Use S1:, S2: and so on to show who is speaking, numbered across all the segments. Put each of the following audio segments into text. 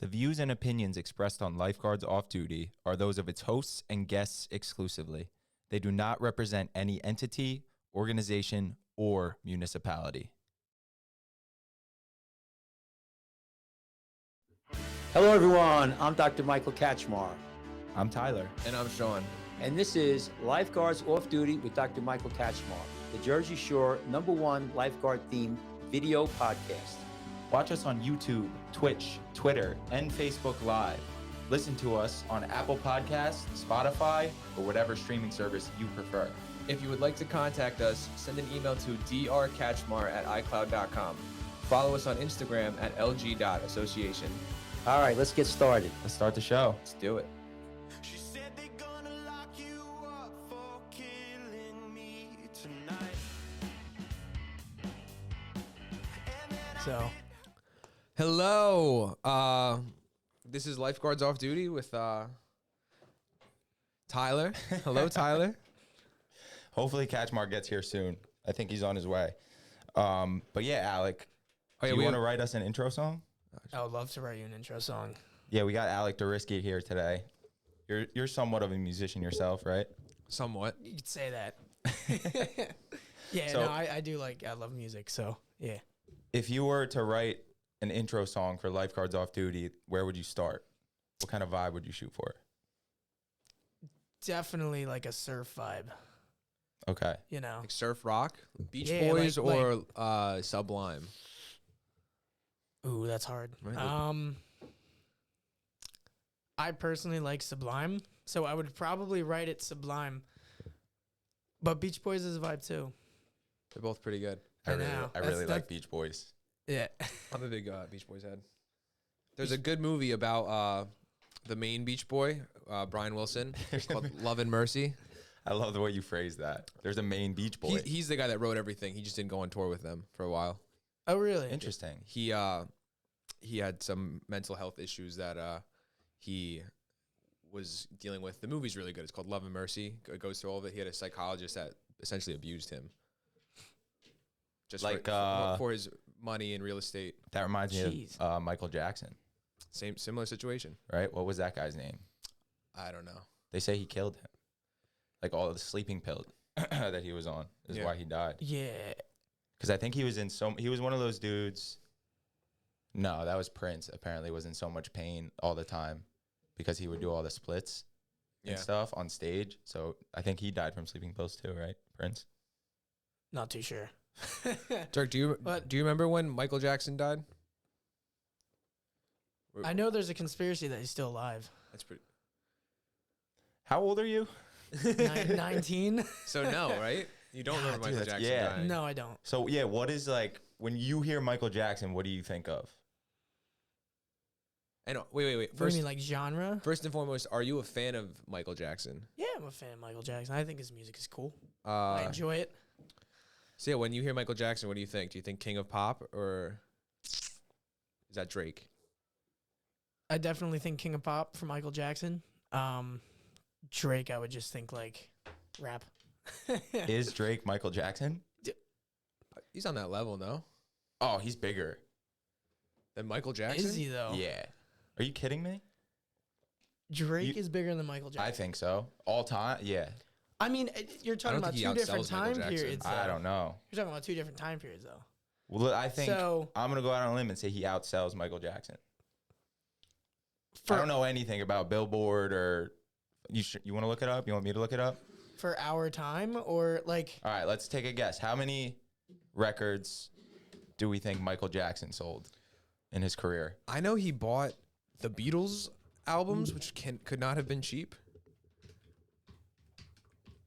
S1: The views and opinions expressed on Lifeguards Off Duty are those of its hosts and guests exclusively. They do not represent any entity, organization, or municipality.
S2: Hello, everyone. I'm Dr. Michael Katchmar,
S1: I'm Tyler.
S3: And I'm Sean.
S2: and this is Lifeguards Off Duty with Dr. Michael Katchmar, the Jersey Shore #1 lifeguard-themed video podcast.
S1: Watch us on YouTube, Twitch, Twitter, and Facebook Live. Listen to us on Apple Podcasts, Spotify, or whatever streaming service you prefer.
S3: If you would like to contact us, send an email to drkatchmar@icloud.com. Follow us on Instagram at lg.association.
S2: All right, let's get started.
S1: Let's start the show.
S3: Let's do it.
S4: She said they're gonna lock you up for killing me tonight.
S3: So, hello. This is Lifeguards Off Duty with Tyler. Hello, Tyler.
S1: Hopefully Catchmark gets here soon. I think he's on his way. But yeah, Alek, do you want to write us an intro song?
S5: I would love to write you an intro song.
S1: Yeah, we got Alek Duriske here today. You're somewhat of a musician yourself, right?
S3: Somewhat.
S5: You could say that. Yeah,
S1: So-
S5: no, I do I love music, so yeah.
S1: If you were to write an intro song for Lifeguards Off Duty, where would you start? What kind of vibe would you shoot for?
S5: Definitely like a surf vibe,
S1: Okay.
S5: you know.
S3: Like surf rock, Beach
S5: Yeah,
S3: Boys,
S5: like-
S3: or Sublime.
S5: Ooh, that's hard.
S3: Right.
S5: I personally like Sublime, so I would probably write it Sublime. But Beach Boys is a vibe too.
S3: They're both pretty good.
S1: I
S5: I
S1: really,
S5: know.
S1: I really
S5: That's-
S1: like Beach Boys.
S5: Yeah.
S3: I'm a big Beach Boys head. There's a good movie about the main Beach Boy, Brian Wilson, called Love and Mercy.
S1: I love the way you phrase that. There's a main Beach Boy.
S3: He's the guy that wrote everything. He just didn't go on tour with them for a while.
S5: Oh, really?
S1: Interesting.
S3: He had some mental health issues that he was dealing with. The movie's really good. It's called Love and Mercy. It goes through all of it. He had a psychologist that essentially abused him. Just
S1: Like,
S3: for his money in real estate.
S1: That reminds me
S5: Jeez.
S1: of Michael Jackson,
S3: Similar situation.
S1: right? What was that guy's name?
S3: I don't know.
S1: They say he killed him. Like all the sleeping pills that he was on is
S3: Yeah.
S1: why he died.
S5: Yeah.
S1: Because I think he was he was one of those dudes. No, that was Prince. Apparently was in so much pain all the time because he would do all the splits and
S3: Yeah.
S1: stuff on stage. So I think he died from sleeping pills too, right? Prince?
S5: Not too sure.
S3: Dirk, do you
S5: But-
S3: remember when Michael Jackson died?
S5: I know there's a conspiracy that he's still alive.
S3: That's pretty.
S1: How old are you?
S5: 19?
S3: So no, right? You don't remember
S1: dude,
S3: Michael
S1: that's-
S3: Jackson
S1: yeah.
S3: dying.
S5: No, I don't.
S1: So yeah, what is like when you hear Michael Jackson, what do you think of?
S3: And wait.
S5: What do you
S3: First,
S5: mean, like genre?
S3: first and foremost, are you a fan of Michael Jackson?
S5: Yeah, I'm a fan of Michael Jackson. I think his music is cool. I enjoy it.
S3: So yeah, when you hear Michael Jackson, what do you think? Do you think King of Pop or is that Drake?
S5: I definitely think King of Pop for Michael Jackson. Drake, I would just think like rap.
S1: Is Drake Michael Jackson?
S3: He's on that level, no?
S1: Oh, he's bigger.
S3: Than Michael Jackson?
S5: Is he though?
S1: Yeah. Are you kidding me?
S5: Drake
S1: You-
S5: is bigger than Michael Jackson.
S1: I think so. All time? Yeah.
S5: I mean, you're talking
S3: don't
S5: about
S3: think he
S5: two different
S3: outsells Michael
S5: time
S3: Jackson.
S5: periods.
S1: I
S5: though.
S1: don't know.
S5: You're talking about two different time periods, though.
S1: Well, I think
S5: So-
S1: I'm going to go out on a limb and say he outsells Michael Jackson.
S5: For,
S1: I don't know anything about Billboard or you want to look it up? You want me to look it up?
S5: For our time, or like,
S1: All right, let's take a guess. How many records do we think Michael Jackson sold in his career?
S3: I know he bought the Beatles albums, which could not have been cheap.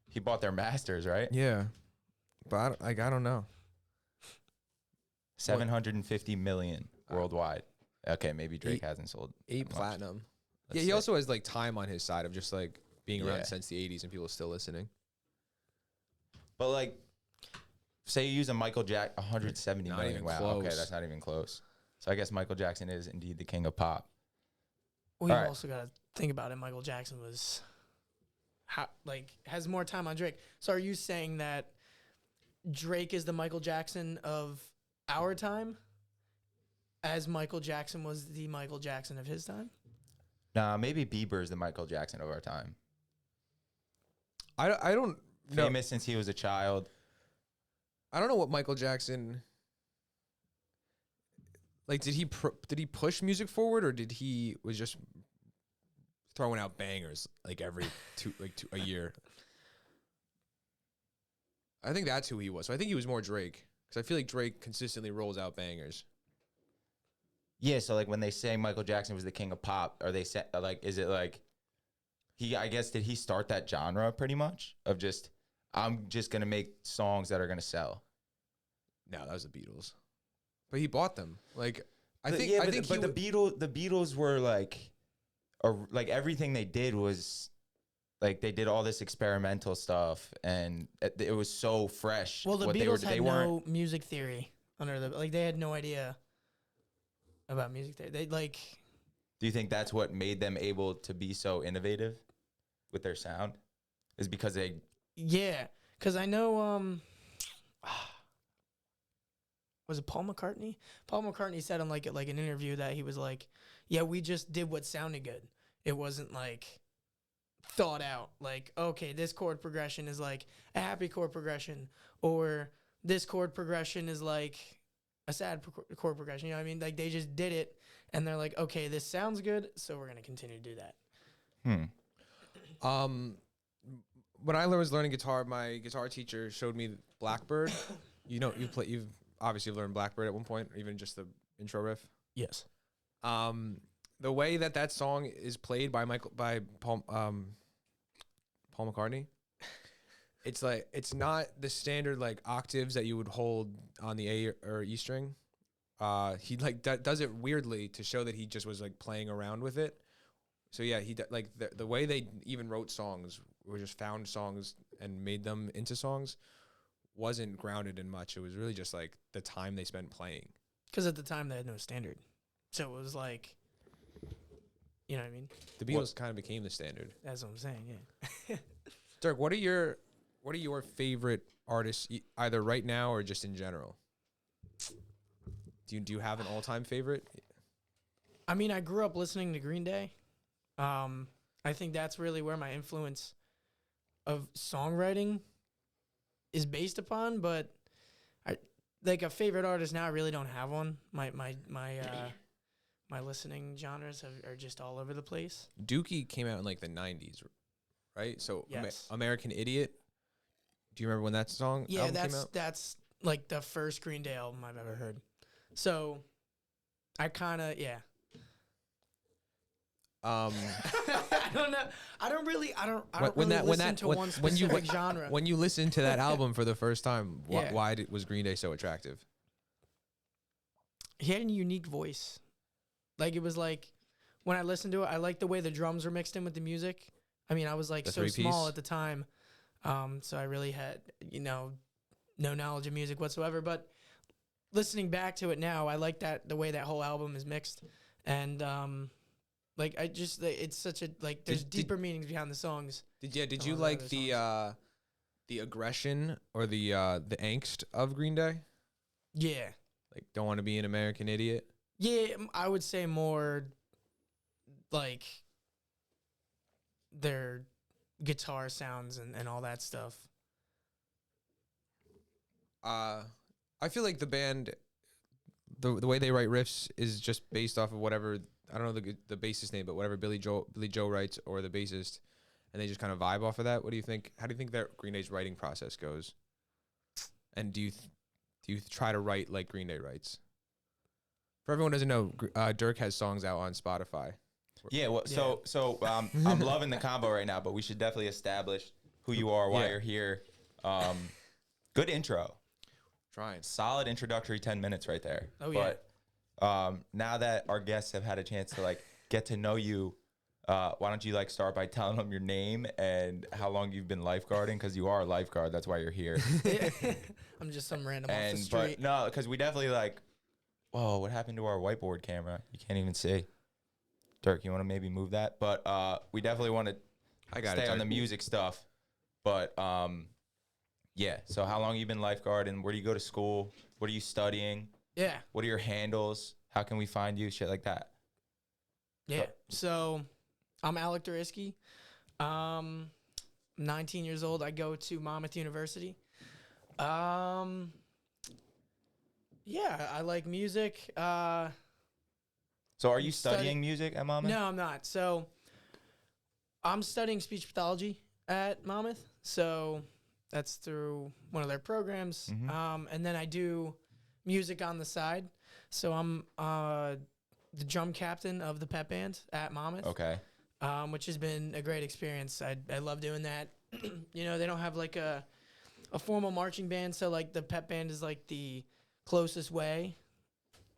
S1: He bought their masters, right?
S3: Yeah. But I don't know.
S1: 750 million worldwide. Okay, maybe Drake hasn't sold
S3: 8
S1: that much.
S3: platinum.
S1: That's
S3: Yeah, he
S1: sick.
S3: also has like time on his side of just like being
S1: Yeah.
S3: around since the 80s and people still listening.
S1: But like, say you use a Michael Jack 170
S3: Not
S1: million.
S3: even
S1: Wow, okay,
S3: close.
S1: that's not even close. So I guess Michael Jackson is indeed the king of pop.
S5: we've
S1: All right.
S5: also got to think about it. Michael Jackson was, has more time on Drake. So are you saying that Drake is the Michael Jackson of our time? as Michael Jackson was the Michael Jackson of his time.
S1: Nah, maybe Bieber's the Michael Jackson of our time.
S3: I don't know.
S1: Famous since he was a child.
S3: I don't know what Michael Jackson. Like, did he push music forward, or did he was just throwing out bangers like every a year? I think that's who he was. So I think he was more Drake, because I feel like Drake consistently rolls out bangers.
S1: Yeah, so like when they say Michael Jackson was the king of pop, are they like, is it like I guess, did he start that genre pretty much of just, I'm just gonna make songs that are gonna sell?
S3: No, that was the Beatles, but he bought them. Like, I think
S1: the Beatles were like everything they did was like they did all this experimental stuff, and it was so fresh.
S5: Well, the
S1: what
S5: Beatles
S1: they
S5: had
S1: weren't.
S5: no music theory they had no idea about music theory. They like.
S1: Do you think that's what made them able to be so innovative with their sound? Is because they.
S5: Yeah, because I know. Was it Paul McCartney? Paul McCartney said on like an interview that he was like, "Yeah, we just did what sounded good. It wasn't like thought out. Like, okay, this chord progression is like a happy chord progression, or this chord progression is like a sad chord progression. You know what I mean? Like they just did it, and they're like, okay, this sounds good, so we're gonna continue to do that."
S3: When I was learning guitar, my guitar teacher showed me Blackbird. You've obviously learned Blackbird at one point, or even just the intro riff.
S5: Yes.
S3: The way that song is played by Paul McCartney, it's like, it's not the standard like octaves that you would hold on the A or E string. He like does it weirdly to show that he just was like playing around with it. So yeah, like the way they even wrote songs, or just found songs and made them into songs, wasn't grounded in much. It was really just like the time they spent playing.
S5: Because at the time they had no standard, so it was like, you know what I mean.
S3: The Beatles kind of became the standard.
S5: That's what I'm saying. Yeah.
S3: Dirk, what are your favorite artists, either right now or just in general? Do you have an all-time favorite?
S5: I mean, I grew up listening to Green Day. I think that's really where my influence of songwriting is based upon. But I like a favorite artist now. I really don't have one. My listening genres are just all over the place.
S3: Dookie came out in like the 90s, right? So
S5: Yes.
S3: American Idiot. Do you remember when that song
S5: Yeah,
S3: album came out?
S5: that's like the first Green Day album I've ever heard. So I kind of I don't know. I don't really listen to one specific genre.
S3: When you listen to that album for the first time,
S5: Yeah.
S3: why was Green Day so attractive?
S5: He had a unique voice. Like, it was like, when I listened to it, I liked the way the drums were mixed in with the music. I mean, I was like so small at the time. So I really had, no knowledge of music whatsoever. But listening back to it now, I like the way that whole album is mixed. And, like, it's such a, like, there's deeper meanings behind the songs.
S3: Did you like the aggression or the angst of Green Day?
S5: Yeah.
S3: Like, don't want to be an American Idiot?
S5: Yeah, I would say more like their guitar sounds and all that stuff.
S3: I feel like the band, the way they write riffs is just based off of whatever, I don't know the bassist name, but whatever Billy Joe writes, or the bassist, and they just kind of vibe off of that. What do you think? How do you think that Green Day's writing process goes? And do you try to write like Green Day writes? For everyone who doesn't know, Dirk has songs out on Spotify.
S1: Yeah, well, so I'm loving the combo right now, but we should definitely establish who you are, why you're here. Good intro.
S3: Trying.
S1: Solid introductory 10 minutes right there.
S5: Oh, yeah.
S1: But now that our guests have had a chance to like get to know you, why don't you like start by telling them your name and how long you've been lifeguarding? Because you are a lifeguard. That's why you're here.
S5: I'm just some random off the street.
S1: But no, because we definitely like, whoa, what happened to our whiteboard camera? You can't even see. Dirk, you want to maybe move that? But we definitely want to stay on the music stuff. But yeah, so how long you been lifeguarding? Where do you go to school? What are you studying?
S5: Yeah.
S1: What are your handles? How can we find you? Shit like that.
S5: Yeah. So I'm Alek Duriske. 19 years old. I go to Monmouth University. Yeah, I like music.
S1: So are you studying music at Monmouth?
S5: No, I'm not. So I'm studying speech pathology at Monmouth. So that's through one of their programs. And then I do music on the side. So I'm the drum captain of the pep band at Monmouth.
S1: Okay.
S5: Which has been a great experience. I love doing that. You know, they don't have like a formal marching band, so like the pep band is like the closest way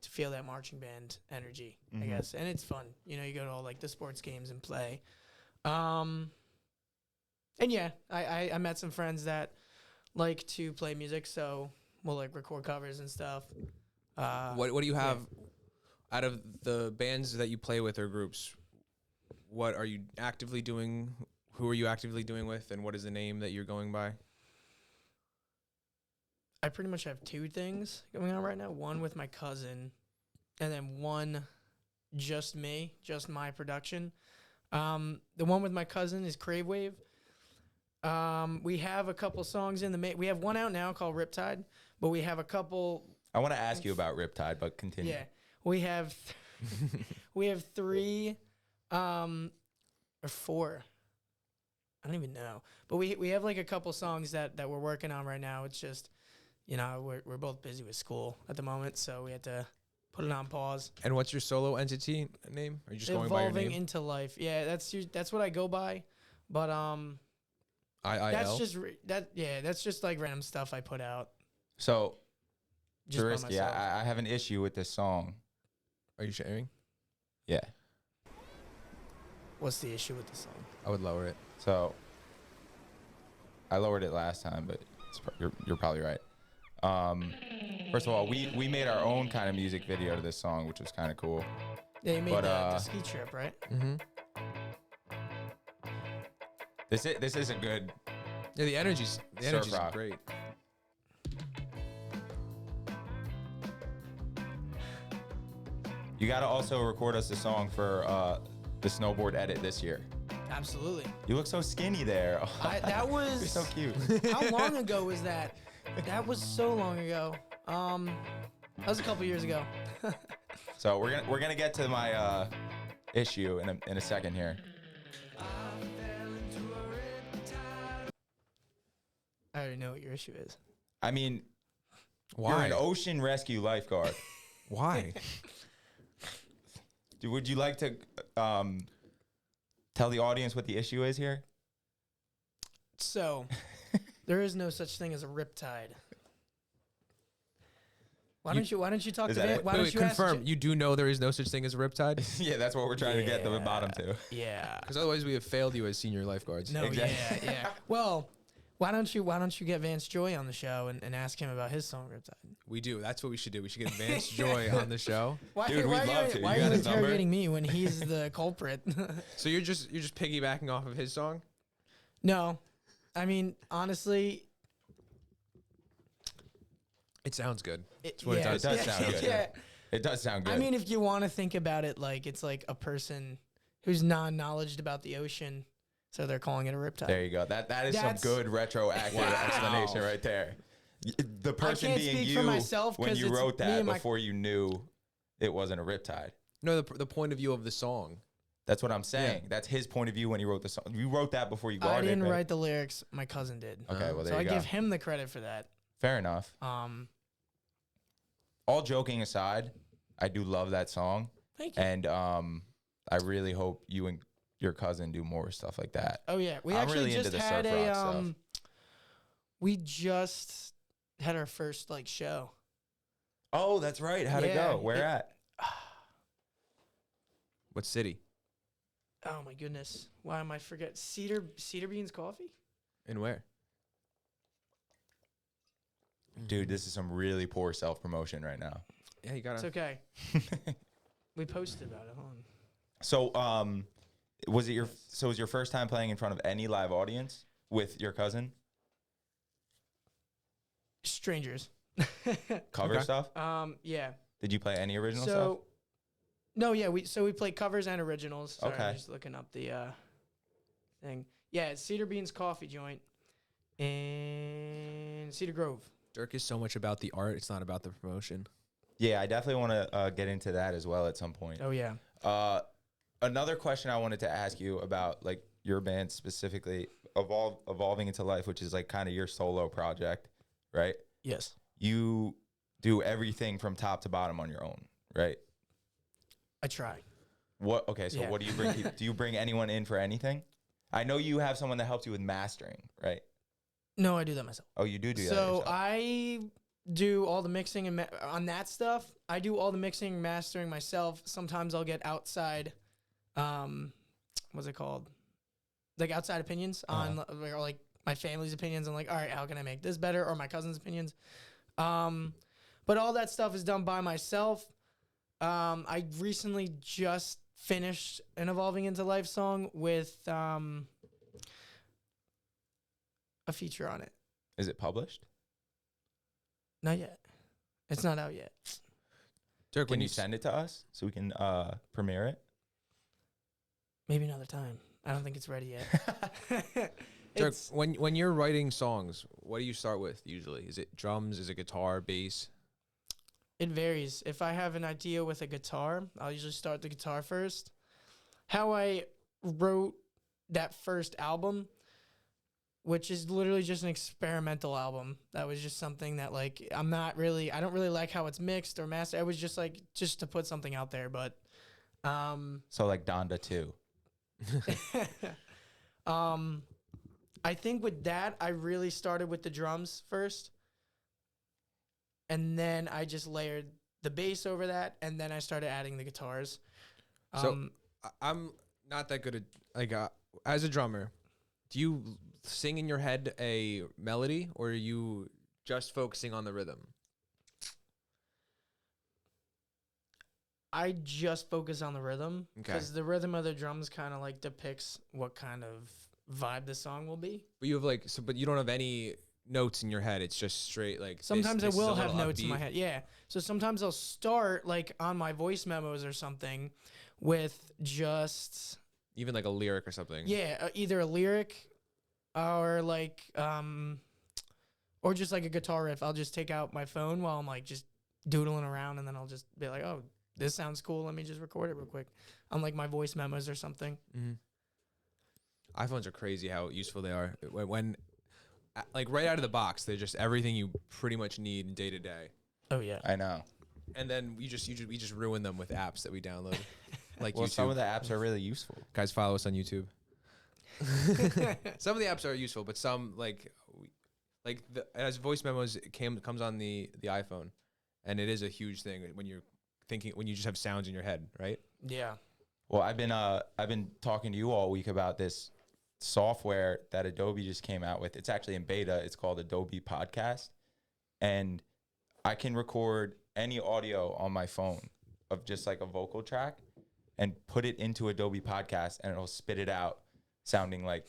S5: to feel that marching band energy, I guess. And it's fun. You know, you go to all like the sports games and play. And yeah, I met some friends that like to play music, so we'll like record covers and stuff.
S3: What do you have out of the bands that you play with or groups? What are you actively doing? Who are you actively doing with, and what is the name that you're going by?
S5: I pretty much have two things going on right now. One with my cousin, and then one just me, just my production. The one with my cousin is Crave. We have a couple songs in the we have one out now called Riptide, but we have a couple.
S1: I want to ask you about Riptide, but continue.
S5: Yeah, we have we have three or four. I don't even know, but we have like a couple songs that we're working on right now. It's just, you know, we're both busy with school at the moment, so we had to put it on pause.
S3: And what's your solo entity name? Are you just going by your name?
S5: Evolving into Life. Yeah, that's what I go by. But that's just that's just like random stuff I put out.
S1: So,
S5: Just by
S1: Duriske,
S5: myself.
S1: I have an issue with this song.
S3: Are you sharing?
S1: Yeah.
S5: What's the issue with the song?
S3: I would lower it.
S1: So, I lowered it last time, but you're probably right. First of all, we made our own kind of music video to this song, which was kind of cool.
S5: Yeah, you made
S1: But,
S5: the ski trip, right?
S3: Mm-hmm.
S1: This isn't good.
S3: Yeah, the energy's
S1: rock.
S3: great.
S1: You got to also record us a song for the snowboard edit this year.
S5: Absolutely.
S1: You look so skinny there.
S5: That was
S1: You're so cute.
S5: How long ago was that? That was so long ago. That was a couple years ago.
S1: So we're gonna get to my issue in a second here.
S5: I already know what your issue is.
S1: I mean,
S3: Why?
S1: you're an ocean rescue lifeguard.
S3: Why?
S1: Would you like to tell the audience what the issue is here?
S5: So, there is no such thing as a riptide. Why don't you talk to
S1: Is that
S5: Van?
S1: it?
S5: Why
S3: Wait,
S5: don't you
S3: confirm.
S5: ask?
S3: You do know there is no such thing as a riptide?
S1: Yeah, that's what we're trying to get to the bottom to.
S5: Yeah.
S3: Because otherwise we have failed you as senior lifeguards.
S5: No.
S1: Exactly.
S5: Yeah. Well, why don't you get Vance Joy on the show and ask him about his song Riptide?
S3: We do. That's what we should do. We should get Vance Joy on the show.
S5: Why,
S1: Dude,
S5: why
S1: we'd
S5: are
S1: love
S5: you,
S1: to.
S5: Why
S1: You
S5: are
S1: got
S5: you
S1: his number?
S5: interrogating me when he's the culprit?
S3: So you're just piggybacking off of his song?
S5: No, I mean honestly,
S3: It sounds good.
S5: it
S3: what it
S1: does. It does sound good.
S5: Yeah.
S1: It does sound good.
S5: I mean, if you want to think about it, like it's like a person who's non-knowledgeable about the ocean, so they're calling it a riptide.
S1: there you go. That is
S5: That's-
S1: some good retroactive explanation right there. The person
S5: can't
S1: being
S5: speak
S1: you
S5: for myself
S1: when
S5: 'cause
S1: you
S5: it's
S1: wrote
S5: me
S1: that
S5: and my-
S1: before you knew it wasn't a riptide.
S3: No, the point of view of the song.
S1: That's what I'm saying. That's his point of view when he wrote the song. You wrote that before you guarded.
S5: I didn't
S1: right?
S5: write the lyrics. My cousin did.
S1: Okay, well there
S5: So
S1: you
S5: I
S1: go.
S5: give him the credit for that.
S1: Fair enough. All joking aside, I do love that song,
S5: Thank you.
S1: and I really hope you and your cousin do more stuff like that.
S5: Oh yeah, we
S1: I'm
S5: actually
S1: really into
S5: just
S1: the
S5: had
S1: surf rock
S5: a
S1: stuff.
S5: we just had our first like show.
S1: Oh, that's right. How'd it
S5: Yeah,
S1: go? Where at?
S3: What city?
S5: Oh my goodness, why am I forget Cedar Beans Coffee?
S3: And where?
S1: Dude, this is some really poor self promotion right now.
S3: Yeah, you
S5: It's
S3: gotta.
S5: okay. We posted about it. Hold on.
S1: So, was your first time playing in front of any live audience with your cousin?
S5: Strangers.
S1: Cover
S3: Okay.
S1: stuff?
S5: Yeah.
S1: Did you play any original
S5: So,
S1: stuff?
S5: no, yeah, we play covers and originals. Sorry,
S1: Okay.
S5: I'm just looking up the thing. Yeah, it's Cedar Beans Coffee Joint in Cedar Grove.
S3: Dirk is so much about the art; it's not about the promotion.
S1: Yeah, I definitely want to get into that as well at some point.
S5: Oh yeah.
S1: Another question I wanted to ask you about, like, your band specifically, evolving into life, which is like kind of your solo project, right?
S5: Yes.
S1: You do everything from top to bottom on your own, right?
S5: I try.
S1: What? Okay, so
S5: Yeah.
S1: what do you bring? Do you bring anyone in for anything? I know you have someone that helps you with mastering, right?
S5: No, I do that myself.
S1: Oh, you do that
S5: So
S1: yourself.
S5: I do all the mixing and on that stuff. I do all the mixing and mastering myself. Sometimes I'll get outside, what's it called? Like outside opinions on or like my family's opinions. I'm like, all right, how can I make this better? Or my cousin's opinions. But all that stuff is done by myself. I recently just finished an Evolving into Life song with a feature on it.
S1: Is it published?
S5: Not yet. It's not out yet.
S3: Dirk,
S1: Can
S3: when
S1: you send it to us so we can premiere it?
S5: Maybe another time. I don't think it's ready yet.
S3: Dirk,
S5: It's-
S3: when you're writing songs, what do you start with usually? Is it drums? Is it guitar, bass?
S5: It varies. If I have an idea with a guitar, I'll usually start the guitar first. How I wrote that first album, which is literally just an experimental album. That was just something that, like, I don't really like how it's mixed or mastered. I was just like, just to put something out there. But,
S1: So like Donda 2.
S5: I think with that, I really started with the drums first. And then I just layered the bass over that, and then I started adding the guitars.
S3: So I'm not that good at, like, as a drummer, do you sing in your head a melody, or are you just focusing on the rhythm?
S5: I just focus on the rhythm
S3: Okay.
S5: because the rhythm of the drums kind of like depicts what kind of vibe the song will be.
S3: But you have like, but you don't have any notes in your head. It's just straight like.
S5: Sometimes
S3: this
S5: I will
S3: is a
S5: have
S3: little
S5: notes in my
S3: upbeat.
S5: head. Yeah. So sometimes I'll start like on my voice memos or something with just
S3: Even like a lyric or something.
S5: either a lyric or like or just like a guitar riff. I'll just take out my phone while I'm like just doodling around, and then I'll just be like, oh, this sounds cool. Let me just record it real quick on like my voice memos or something.
S3: Mm-hmm. iPhones are crazy how useful they are. When like right out of the box, they're just everything you pretty much need day to day.
S5: Oh yeah.
S1: I know.
S3: And then we just ruin them with apps that we download, like
S1: Well,
S3: YouTube.
S1: some of the apps are really useful.
S3: Guys, follow us on YouTube. Some of the apps are useful, but some as voice memos comes on the iPhone, and it is a huge thing when you're thinking, when you just have sounds in your head, right?
S5: Yeah.
S1: Well, I've been talking to you all week about this software that Adobe just came out with. It's actually in beta. It's called Adobe Podcast, and I can record any audio on my phone of just like a vocal track and put it into Adobe Podcast, and it'll spit it out sounding like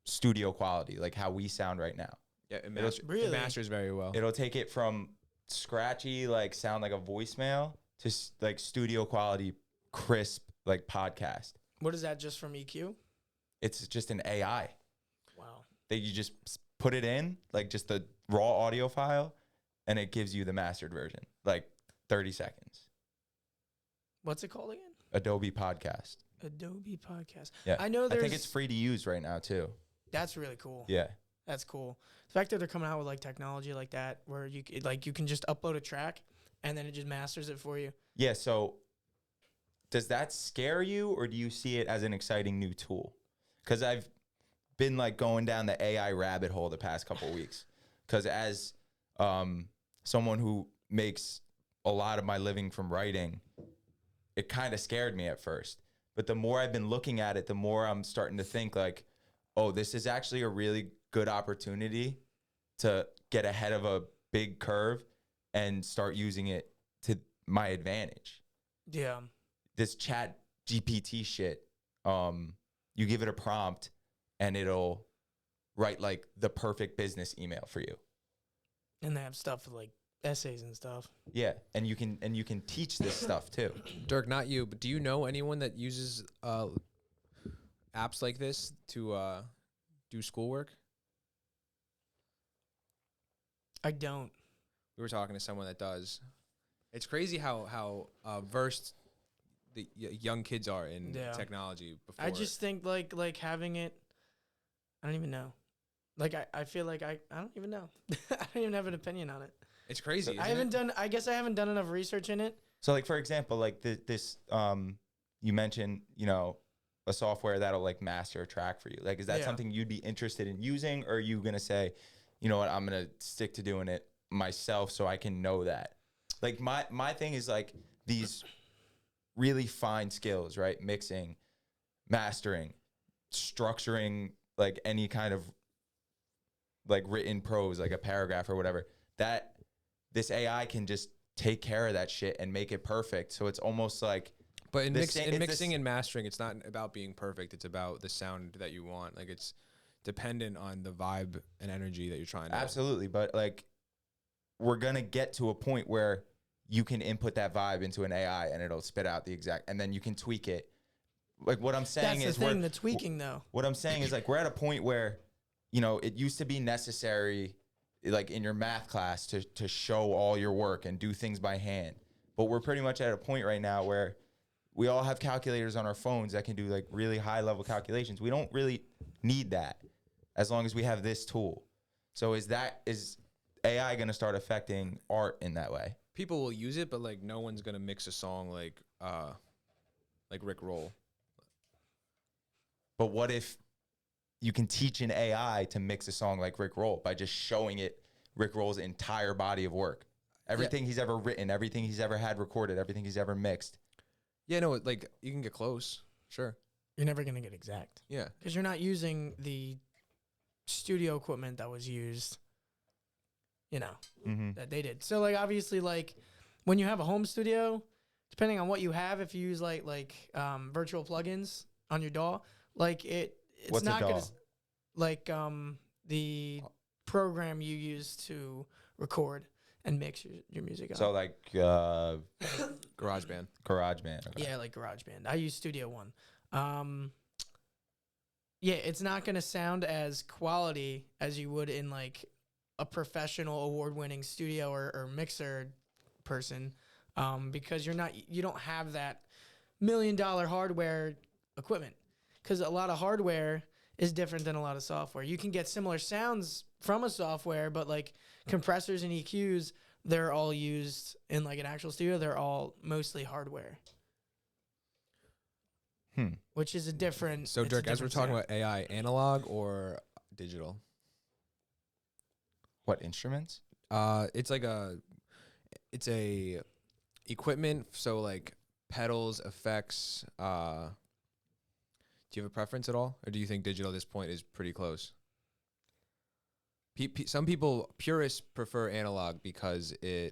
S1: studio quality, like how we sound right now.
S3: Yeah, it,
S5: Really?
S3: it masters very well.
S1: It'll take it from scratchy, like sound like a voicemail, to like studio quality, crisp, like podcast.
S5: What is that, just from EQ?
S1: It's just an AI
S5: Wow.
S1: that you just put it in, like just the raw audio file, and it gives you the mastered version, like 30 seconds.
S5: What's it called again?
S1: Adobe Podcast.
S5: Adobe Podcast.
S1: Yeah.
S5: I know
S1: I think
S5: there's-
S1: it's free to use right now too.
S5: That's really cool.
S1: Yeah.
S5: That's cool. The fact that they're coming out with like technology like that, where you can just upload a track and then it just masters it for you.
S1: Yeah. So does that scare you, or do you see it as an exciting new tool? Because I've been like going down the AI rabbit hole the past couple of weeks. Because as someone who makes a lot of my living from writing, it kind of scared me at first. But the more I've been looking at it, the more I'm starting to think like, oh, this is actually a really good opportunity to get ahead of a big curve and start using it to my advantage.
S5: Yeah.
S1: This chat GPT shit, you give it a prompt and it'll write like the perfect business email for you.
S5: And they have stuff like essays and stuff.
S1: Yeah, and you can teach this stuff too.
S3: Dirk, not you, but do you know anyone that uses apps like this to do schoolwork?
S5: I don't.
S3: We were talking to someone that does. It's crazy how versed the young kids are in technology. Before
S5: I just think like having it. I don't even know. Like I feel like I don't even know. I don't even have an opinion on it.
S3: It's crazy.
S5: I guess I haven't done enough research in it.
S1: So like for example, like this you mentioned, you know, a software that'll like master a track for you. Like is that something you'd be interested in using, or are you gonna say, you know what, I'm gonna stick to doing it myself so I can know that? Like my thing is like these really fine skills, right? Mixing, mastering, structuring, like any kind of like written prose, like a paragraph or whatever, that this AI can just take care of that shit and make it perfect. So it's almost like,
S3: but in mixing and mastering, it's not about being perfect. It's about the sound that you want. Like it's dependent on the vibe and energy that you're trying to.
S1: Absolutely. But like, we're going to get to a point where you can input that vibe into an AI and it'll spit out the exact, and then you can tweak it. Like what I'm saying
S5: That's the tweaking though.
S1: What I'm saying is like, we're at a point where, you know, it used to be necessary, like in your math class, to show all your work and do things by hand. But we're pretty much at a point right now where we all have calculators on our phones that can do like really high level calculations. We don't really need that as long as we have this tool. So is AI going to start affecting art in that way?
S3: People will use it, but like no one's going to mix a song like Rick Roll.
S1: But what if you can teach an AI to mix a song like Rick Roll by just showing it Rick Roll's entire body of work? Everything he's ever written, everything he's ever had recorded, everything he's ever mixed.
S3: Yeah, no, like you can get close. Sure.
S5: You're never going to get exact.
S3: Yeah.
S5: Because you're not using the studio equipment that was used, you know, that they did. So like obviously like when you have a home studio, depending on what you have, if you use like virtual plugins on your DAW, like it's
S1: What's
S5: not going
S1: DAW?
S5: to like the program you use to record and mix your music on.
S1: So like
S3: GarageBand.
S1: GarageBand. Okay.
S5: Yeah, like GarageBand. I use Studio One. Yeah, it's not going to sound as quality as you would in like a professional award-winning studio or mixer person, because you don't have that $1 million hardware equipment. Because a lot of hardware is different than a lot of software. You can get similar sounds from a software, but like compressors and EQs, they're all used in like an actual studio. They're all mostly hardware. Which is a different.
S3: So Dirk, as we're talking about AI, analog or digital?
S1: What instruments?
S3: It's a equipment. So like pedals, effects. Do you have a preference at all, or do you think digital at this point is pretty close? Some people, purists, prefer analog because the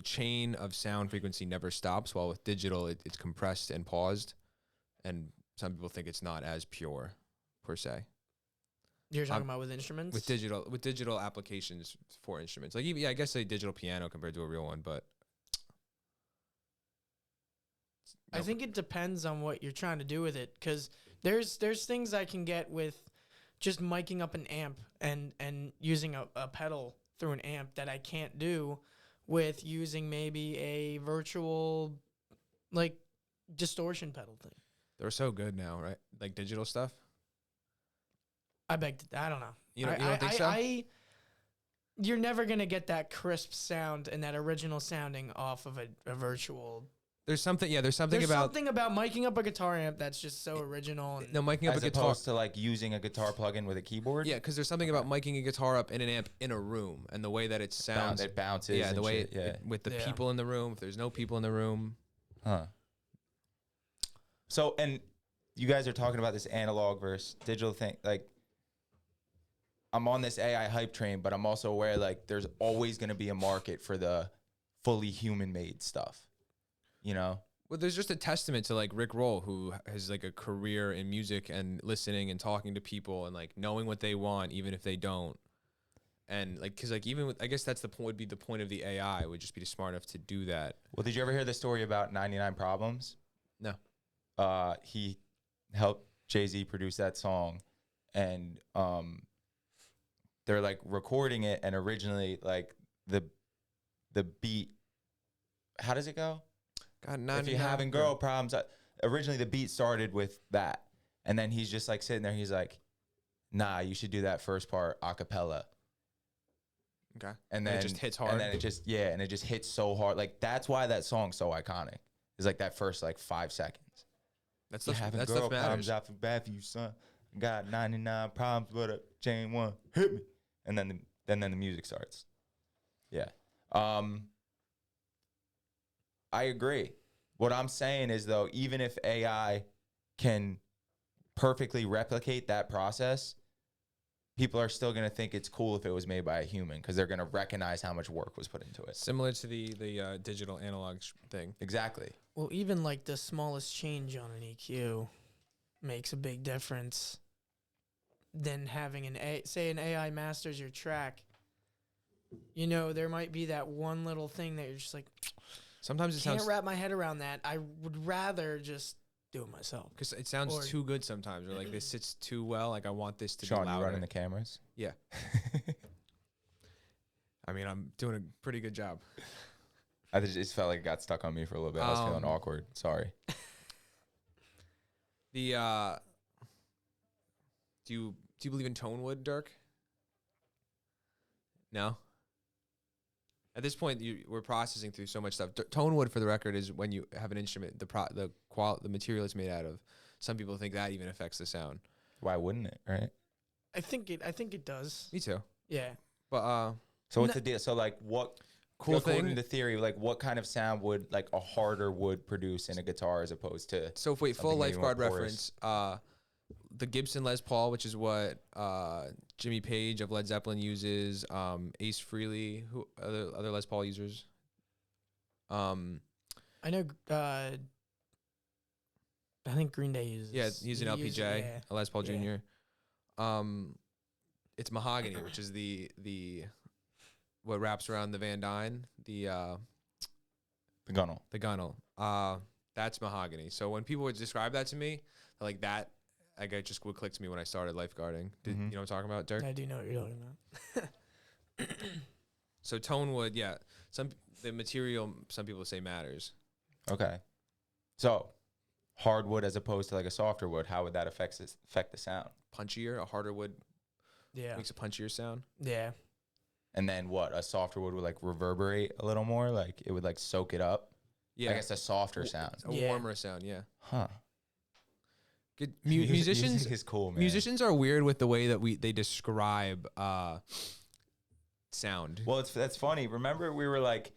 S3: chain of sound frequency never stops, while with digital it's compressed and paused, and some people think it's not as pure per se.
S5: You're talking about with instruments?
S3: With digital applications for instruments, like I guess a digital piano compared to a real one, but
S5: I think it depends on what you're trying to do with it, because there's things I can get with just miking up an amp and using a pedal through an amp that I can't do with using maybe a virtual like distortion pedal thing.
S3: they're so good now, right? Like digital stuff.
S5: I don't know.
S3: You don't think so?
S5: You're never gonna get that crisp sound and that original sounding off of a virtual.
S3: There's something about
S5: something about miking up a guitar amp that's just so original. And
S3: no, miking up
S1: As
S3: a guitar.
S1: opposed to like using a guitar plug-in with a keyboard.
S3: Yeah, because there's something about miking a guitar up in an amp in a room and the way that it sounds.
S1: It bounces.
S3: Yeah, the
S1: and
S3: way
S1: shit,
S3: with the people in the room. If there's no people in the room.
S1: Huh. So, and you guys are talking about this analog versus digital thing. Like, I'm on this AI hype train, but I'm also aware like there's always going to be a market for the fully human-made stuff. You know?
S3: Well, there's just a testament to like Rick Roll, who has like a career in music and listening and talking to people and like knowing what they want, even if they don't. And like, cause like even with, I guess that's the point, would be the point of the AI would just be smart enough to do that.
S1: Well, did you ever hear the story about 99 Problems?
S3: No.
S1: He helped Jay-Z produce that song, and they're like recording it, and originally like the beat, how does it go?
S3: God,
S1: If you're having girl problems, originally the beat started with that, and then he's just like sitting there, he's like, nah, you should do that first part a cappella.
S3: Okay.
S1: And then
S3: it just hits hard.
S1: And then it just hits so hard. Like, that's why that song's so iconic. It's like that first like 5 seconds.
S3: That's
S1: You having girl problems, I feel bad for you, son. Got 99 problems, but a chain one hit me. And then the music starts. Yeah. I agree. What I'm saying is, though, even if AI can perfectly replicate that process, people are still going to think it's cool if it was made by a human, because they're going to recognize how much work was put into it.
S3: Similar to the digital analog thing.
S1: Exactly.
S5: Well, even like the smallest change on an EQ makes a big difference than having an AI masters your track. You know, there might be that one little thing that you're just like,
S3: sometimes it
S5: can't
S3: sounds,
S5: wrap my head around that. I would rather just do it myself.
S3: because it sounds
S5: Or-
S3: too good sometimes, or like this sits too well. Like I want this to
S1: Sean,
S3: be
S1: you
S3: louder.
S1: running the cameras?
S3: Yeah. I mean, I'm doing a pretty good job.
S1: I just felt like it got stuck on me for a little bit. I was feeling awkward. Sorry.
S3: The do you believe in tone wood, Dirk? No. At this point, we're processing through so much stuff. Tone wood, for the record, is when you have an instrument, the material it's made out of. Some people think that even affects the sound.
S1: Why wouldn't it? Right.
S5: I think it does.
S3: Me too.
S5: Yeah.
S3: But
S1: So what's the deal? So like, what?
S3: Cool
S1: according
S3: thing.
S1: to theory, like what kind of sound would like a harder wood produce in a guitar as opposed to?
S3: So if wait, full
S1: something maybe more
S3: lifeguard
S1: porous?
S3: reference. The Gibson Les Paul, which is what Jimmy Page of Led Zeppelin uses. Ace Frehley, who other Les Paul users.
S5: I know. I think Green Day uses.
S3: Yeah, using LPJ,
S5: yeah.
S3: a Les Paul
S5: Yeah.
S3: Jr. It's mahogany, which is the what wraps around the Van Dyne, the
S1: Gunnel.
S3: gunnel. That's mahogany. So when people would describe that to me, like that, like it just would click to me when I started lifeguarding. You know what I'm talking about, Dirk?
S5: I do know what you're talking about.
S3: So tone wood, yeah. The material, some people say matters.
S1: Okay. So hardwood as opposed to like a softer wood, how would that affect the sound?
S3: Punchier, a harder wood
S5: Yeah.
S3: makes a punchier sound.
S5: Yeah.
S1: And then what? A softer wood would like reverberate a little more, like it would like soak it up.
S3: Yeah,
S1: I guess a softer sound.
S3: a
S5: Yeah.
S3: warmer sound. Yeah.
S1: Huh.
S3: Good
S1: Musicians
S3: musicians.
S1: is cool, man.
S3: Musicians are weird with the way that they describe sound.
S1: Well, that's funny. Remember, we were like,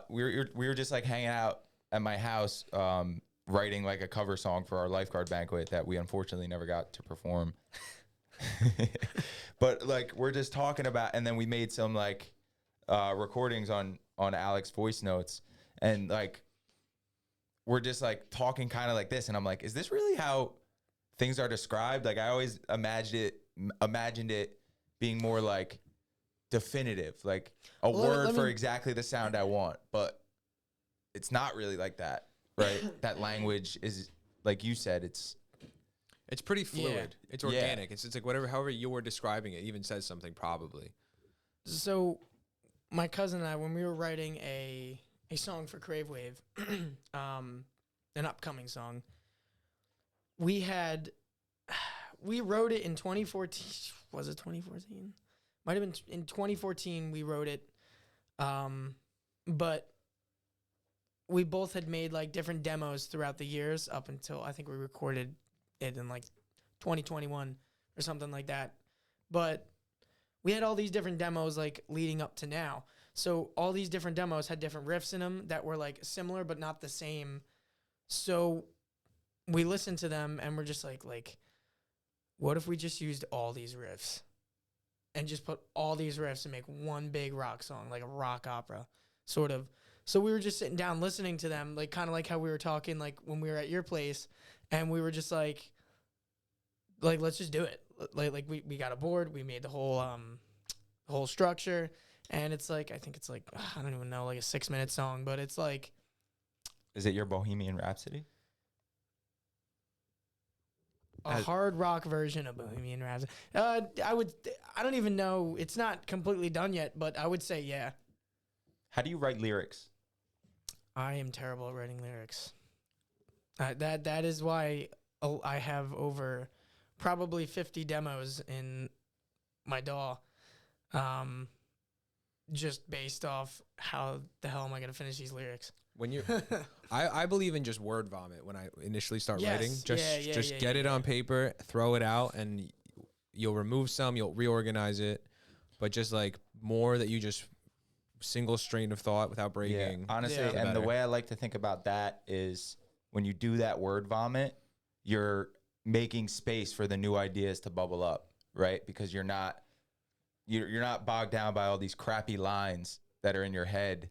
S1: we were just like hanging out at my house, writing like a cover song for our lifeguard banquet that we unfortunately never got to perform. But like we're just talking about, and then we made some like recordings on Alek's voice notes, and like we're just like talking kind of like this, and I'm like, is this really how things are described? Like I always imagined it being more like definitive, like a word for exactly the sound I want, but it's not really like that, right? That language is, like you said, it's
S3: It's pretty fluid.
S5: Yeah.
S3: It's organic. It's like however you're describing it, even says something probably.
S5: So, my cousin and I, when we were writing a song for Crave Wave, an upcoming song, we wrote it in 2014. Was it 2014? Might have been in 2014 we wrote it. But we both had made like different demos throughout the years up until I think we recorded it in like 2021 or something like that. But we had all these different demos like leading up to now. So all these different demos had different riffs in them that were like similar but not the same. So we listened to them and we're just like, what if we just used all these riffs and just put all these riffs and make one big rock song, like a rock opera, sort of. So we were just sitting down listening to them, like kind of like how we were talking like when we were at your place, and we were just like let's just do it. Like we got a board, we made the whole whole structure. And it's like, I think it's like, I don't even know, like a 6-minute song, but it's like.
S1: Is it your Bohemian Rhapsody?
S5: A hard rock version of Bohemian Rhapsody. I don't even know. It's not completely done yet, but I would say yeah.
S1: How do you write lyrics?
S5: I am terrible at writing lyrics. That is why I have over probably 50 demos in my DAW. Just based off how the hell am I going to finish these lyrics?
S3: When you, I believe in just word vomit when I initially start writing. Just get it on paper, throw it out, and you'll remove some, you'll reorganize it, but just like more that you just single strain of thought without breaking.
S1: Yeah, honestly, and the way I like to think about that is when you do that word vomit, you're making space for the new ideas to bubble up, right? Because you're not bogged down by all these crappy lines that are in your head.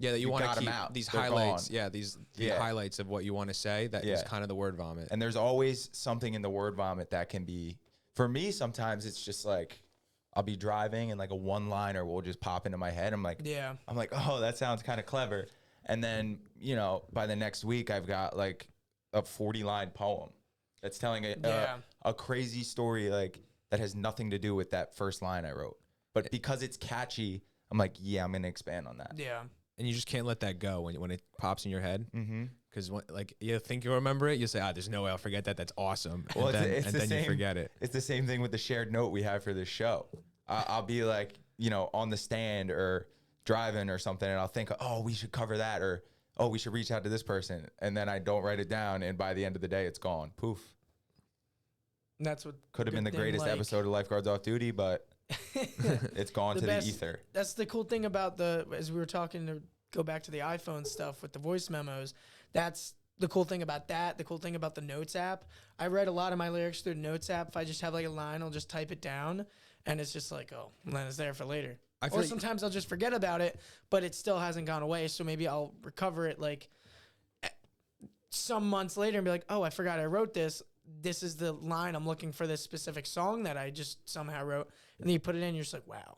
S3: That you want to keep
S1: out.
S3: These
S1: They're
S3: highlights.
S1: gone.
S3: Yeah, these highlights of what you want to say. That is kind of the word vomit.
S1: And there's always something in the word vomit that can be, for me, sometimes it's just like, I'll be driving and like a one-liner will just pop into my head. I'm like, oh, that sounds kind of clever. And then, by the next week, I've got like a 40-line poem that's telling a crazy story like that has nothing to do with that first line I wrote. But because it's catchy, I'm like, I'm going to expand on that.
S5: Yeah.
S3: And you just can't let that go when it pops in your head.
S1: Mm-hmm.
S3: Because like you think you'll remember it, you say, there's no way I'll forget that. That's awesome.
S1: Well,
S3: and then you forget it.
S1: It's the same thing with the shared note we have for this show. I'll be like, on the stand or driving or something, and I'll think, oh, we should cover that, or oh, we should reach out to this person, and then I don't write it down, and by the end of the day, it's gone. Poof.
S5: That's what
S1: could have been the greatest episode of Lifeguards Off Duty, but it's gone to the ether.
S5: That's the cool thing about as we were talking to go back to the iPhone stuff with the voice memos. That's the cool thing about that. The cool thing about the Notes app. I write a lot of my lyrics through the Notes app. If I just have like a line, I'll just type it down, and it's just like, oh, then it's there for later. Or sometimes I'll just forget about it, but it still hasn't gone away. So maybe I'll recover it like some months later and be like, oh, I forgot I wrote this. This is the line I'm looking for, this specific song that I just somehow wrote. And then you put it in, you're just like, wow.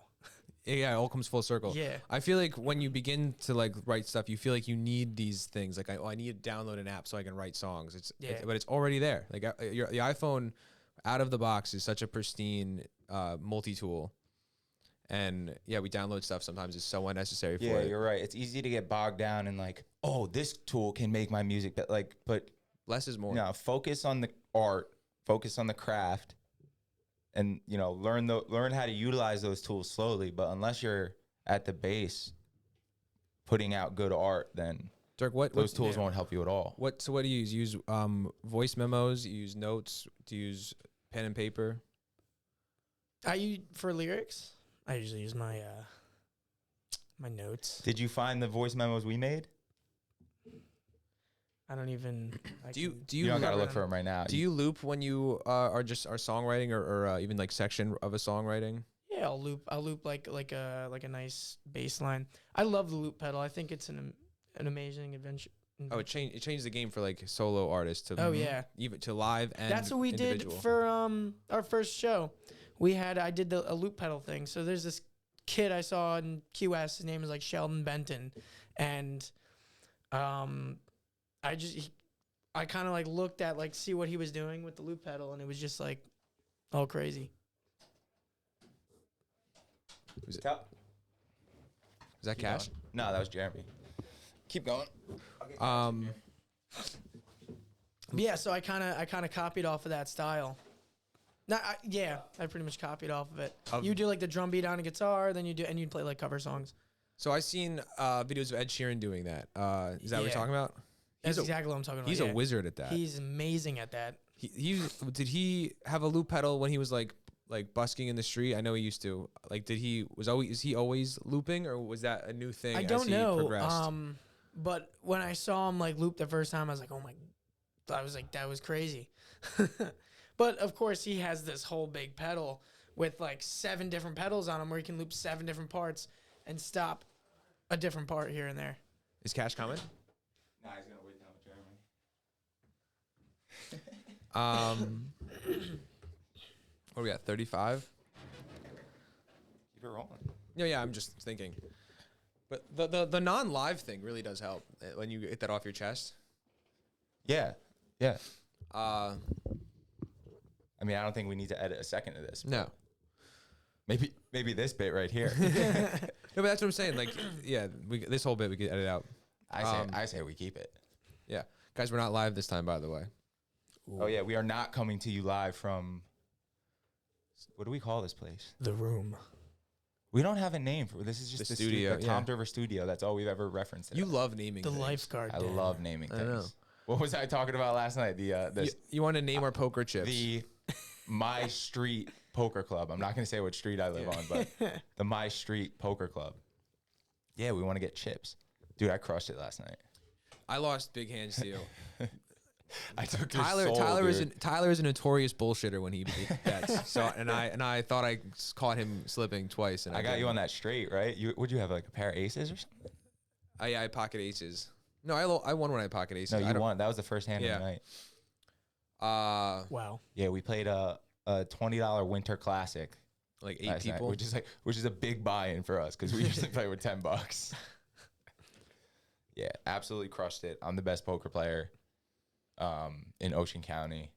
S3: Yeah, it all comes full circle.
S5: Yeah. I
S3: feel like when you begin to like write stuff, you feel like you need these things. Like, I need to download an app so I can write songs. But it's already there. Like the iPhone out of the box is such a pristine multi-tool. And we download stuff sometimes it's so unnecessary for it.
S1: Yeah, you're right. It's easy to get bogged down in like, oh, this tool can make my music, but
S3: less is more.
S1: No, focus on the art, focus on the craft, and learn how to utilize those tools slowly. But unless you're at the base putting out good art, then
S3: Dirk,
S1: those tools won't help you at all.
S3: What do you use? Use voice memos? You use notes? Do you use pen and paper?
S5: For lyrics, I usually use my my notes.
S1: Did you find the voice memos we made?
S5: I don't even.
S1: You don't gotta look for them right now.
S3: Do you loop when you are songwriting or even like section of a songwriting?
S5: Yeah, I'll loop like a nice bass line. I love the loop pedal. I think it's an amazing invention.
S3: Oh, it changed the game for like solo artists to.
S5: Oh yeah.
S3: Even to live and.
S5: That's what we did for our first show. I did a loop pedal thing. So there's this kid I saw in QS. His name is like Sheldon Benton, and I kind of like looked at like see what he was doing with the loop pedal, and it was just like all crazy.
S3: Was that Cash?
S1: No, that was Jeremy. Keep going.
S5: Yeah, so I kind of copied off of that style. I pretty much copied off of it. You do like the drum beat on a guitar, then you play like cover songs.
S3: So I've seen videos of Ed Sheeran doing that. Is that what you're talking about?
S5: That's exactly what I'm talking about.
S3: He's a wizard at that.
S5: He's amazing at that.
S3: Did he have a loop pedal when he was like busking in the street? I know he used to. Like, is he always looping, or was that a new thing?
S5: I don't know.
S3: Progressed?
S5: But when I saw him like loop the first time, I was like, oh my, I was like, that was crazy. But of course, he has this whole big pedal with like 7 different pedals on him, where he can loop 7 different parts and stop a different part here and there.
S3: Is Cash coming?
S1: Nah, he's gonna wait down with Jeremy.
S3: What are we at? 35.
S1: Keep it rolling.
S3: Yeah, I'm just thinking. But the non-live thing really does help when you get that off your chest.
S1: Yeah. Yeah.
S3: Uh,
S1: I mean, I don't think we need to edit a second of this.
S3: no.
S1: Maybe this bit right here.
S3: No, but that's what I'm saying. Like, yeah, this whole bit we could edit out.
S1: I say we keep it.
S3: Yeah. Guys, we're not live this time, by the way.
S1: Oh, yeah. We are not coming to you live from, what do we call this place?
S5: The Room.
S1: We don't have a name for this. Is just
S3: The
S1: the
S3: studio,
S1: the Tom River studio. That's all we've ever referenced.
S3: You love naming
S5: The
S3: things.
S5: lifeguard.
S1: I
S5: Den.
S1: love naming
S3: I
S1: things.
S3: know.
S1: What was I talking about last night?
S3: You want to name our poker chips.
S1: The My Street Poker Club. I'm not going to say what street I live on, but the My Street Poker Club. Yeah, we want to get chips. Dude, I crushed it last night.
S3: I lost big hands to you.
S1: I took your
S3: Tyler.
S1: soul,
S3: Tyler is a notorious bullshitter when he bets. So and I thought I caught him slipping twice. And
S1: I got you on that straight, right? Would you have like a pair of aces or something?
S3: I had pocket aces. No, I won when I had pocket aces.
S1: No, you won. That was the first hand of the night.
S5: Wow.
S1: Yeah, we played a $20 winter classic.
S3: Like 8
S1: last night,
S3: people,
S1: which is a big buy-in for us because we usually play with $10. Yeah, absolutely crushed it. I'm the best poker player in Ocean County.